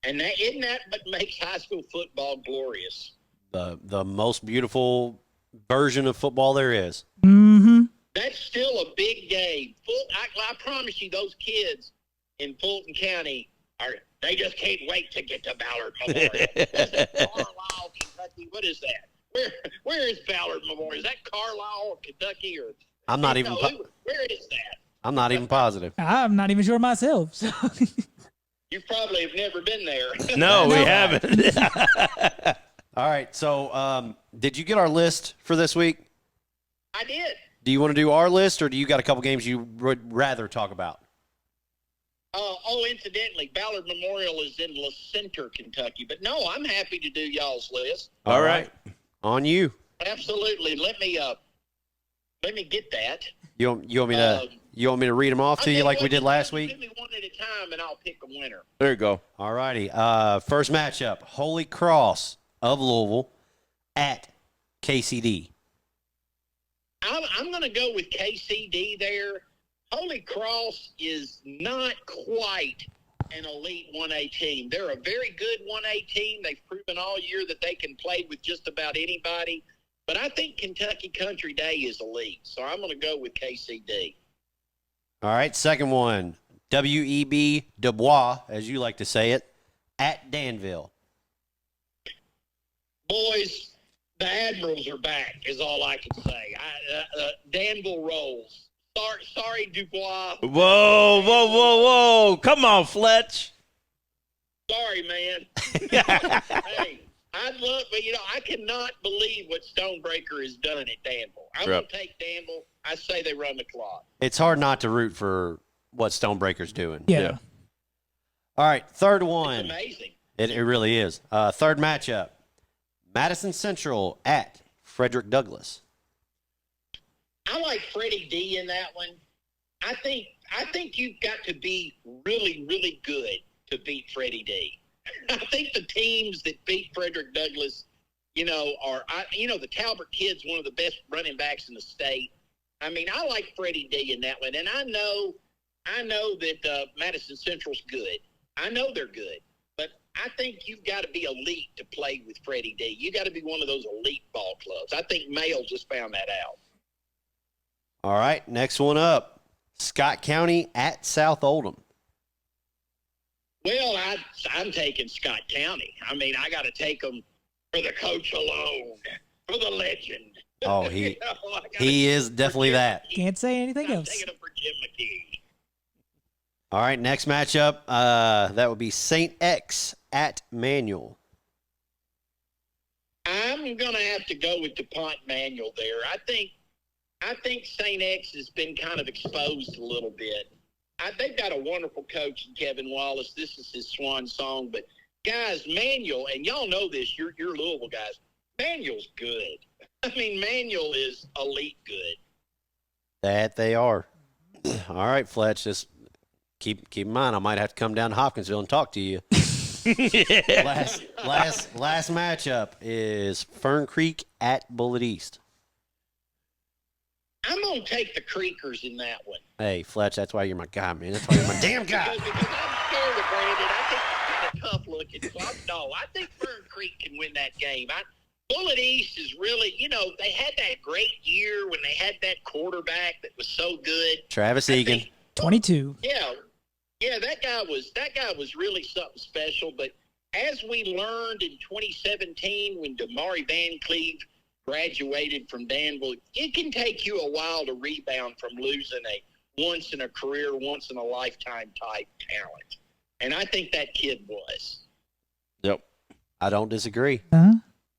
And isn't that what makes high school football glorious? The most beautiful version of football there is. Mm-hmm. That's still a big game. I promise you, those kids in Fulton County they just can't wait to get to Ballard Memorial. Is that Carlisle, Kentucky? What is that? Where is Ballard Memorial? Is that Carlisle, Kentucky, or I'm not even. Where is that? I'm not even positive. I'm not even sure myself. So. You probably have never been there. No, we haven't. All right. So, did you get our list for this week? I did. Do you want to do our list, or do you got a couple games you would rather talk about? Incidentally, Ballard Memorial is in La Center, Kentucky. But no, I'm happy to do y'all's list. All right. On you. Absolutely. Let me get that. You want me to read them off to you like we did last week? Give me one at a time, and I'll pick a winner. There you go. All righty. First matchup: Holy Cross of Louisville at KCD. I'm going to go with KCD there. Holy Cross is not quite an elite 1A team. They're a very good 1A team. They've proven all year that they can play with just about anybody. But I think Kentucky Country Day is elite, so I'm going to go with KCD. All right, second one. WEB Dubois, as you like to say it, at Danville. Boys, the Admirals are back, is all I can say. Danville rolls. Sorry, Dubois. Whoa. Come on, Fletch. Sorry, man. Hey, I'd love, but I cannot believe what Stonebreaker has done at Danville. I'm going to take Danville. I say they run the clock. It's hard not to root for what Stonebreaker's doing. Yeah. All right, third one. It's amazing. It really is. Third matchup: Madison Central at Frederick Douglass. I like Freddie D in that one. I think you've got to be really, really good to beat Freddie D. I think the teams that beat Frederick Douglass, the Talbot kid's one of the best running backs in the state. I mean, I like Freddie D in that one, and I know that Madison Central's good. I know they're good, but I think you've got to be elite to play with Freddie D. You got to be one of those elite ball clubs. I think Mail just found that out. All right, next one up: Scott County at South Oldham. Well, I'm taking Scott County. I mean, I got to take them for the coach alone, for the legend. Oh, he is definitely that. Can't say anything I'm else. taking them for Jim McKee. All right, next matchup, that would be St. X at Manual. I'm going to have to go with DuPont Manual there. I think St. X has been kind of exposed a little bit. They've got a wonderful coach, Kevin Wallace. This is his swan song. But, guys, Manual, and y'all know this, you're Louisville guys, Manual's good. I mean, Manual is elite good. That they are. All right, Fletch, just keep in mind, I might have to come down to Hopkinsville and talk to you. Last matchup is Fern Creek at Bullitt East. I'm going to take the Creekers in that one. Hey, Fletch, that's why you're my guy, man. That's why you're my damn guy. Because I'm scared of Brandon. I think he's a tough looking. So I think Fern Creek can win that game. Bullitt East is really, they had that great year when they had that quarterback that was so good. Travis Egan. 22. Yeah, that guy was really something special. But as we learned in 2017 when Damari Van Cleve graduated from Danville, it can take you a while to rebound from losing a once-in-a-career, once-in-a-lifetime type talent. And I think that kid was. Yep. I don't disagree. Huh?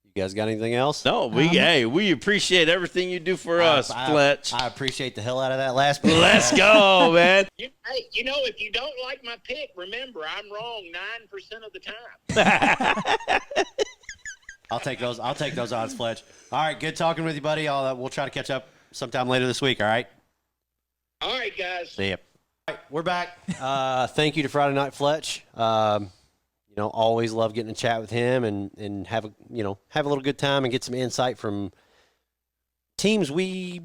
You guys got anything else? No, we appreciate everything you do for us, Fletch. I appreciate the hell out of that last pick. Let's go, man. If you don't like my pick, remember, I'm wrong 9% of the time. I'll take those odds, Fletch. All right, good talking with you, buddy. We'll try to catch up sometime later this week, all right? All right, guys. See ya. All right, we're back. Thank you to Friday Night Fletch. Always love getting to chat with him and have a little good time and get some insight from teams we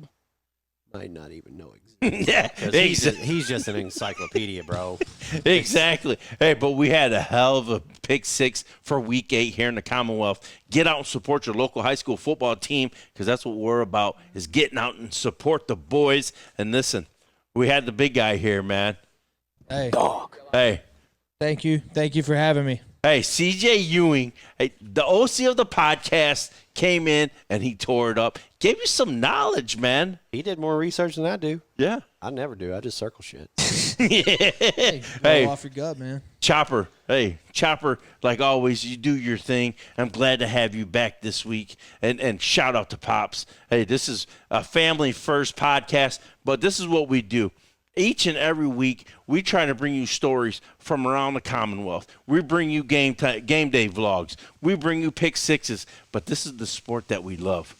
might not even know exists. Yeah, he's just an encyclopedia, bro. Exactly. Hey, but we had a hell of a pick 6 for week 8 here in the Commonwealth. Get out and support your local high school football team, because that's what we're about, is getting out and support the boys. And listen, we had the big guy here, man. Hey. Dog. Hey. Thank you for having me. Hey, CJ Ewing, the OC of the podcast, came in and he tore it up. Gave you some knowledge, man. He did more research than I do. Yeah. I never do. I just circle shit. Hey, off your gut, man. Chopper, like always, you do your thing. I'm glad to have you back this week. And shout out to Pops. Hey, this is a family first podcast, but this is what we do. Each and every week, we try to bring you stories from around the Commonwealth. We bring you game day vlogs. We bring you pick sixes, but this is the sport that we love.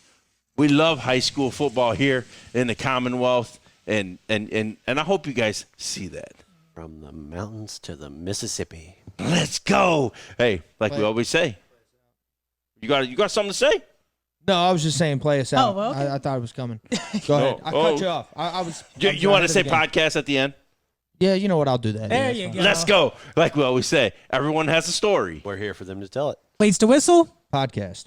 We love high school football here in the Commonwealth, and I hope you guys see that. From the mountains to the Mississippi. Let's go. Hey, like we always say. You got something to say? No, I was just saying play us out. well, okay. I thought it was coming. Go ahead. I cut you off. I was. You want to say podcast at the end? Yeah, you know what? I'll do that. There Yeah, you go. Let's go. Like we always say, everyone has a story. We're here for them to tell it. Cleats to whistle. Podcast.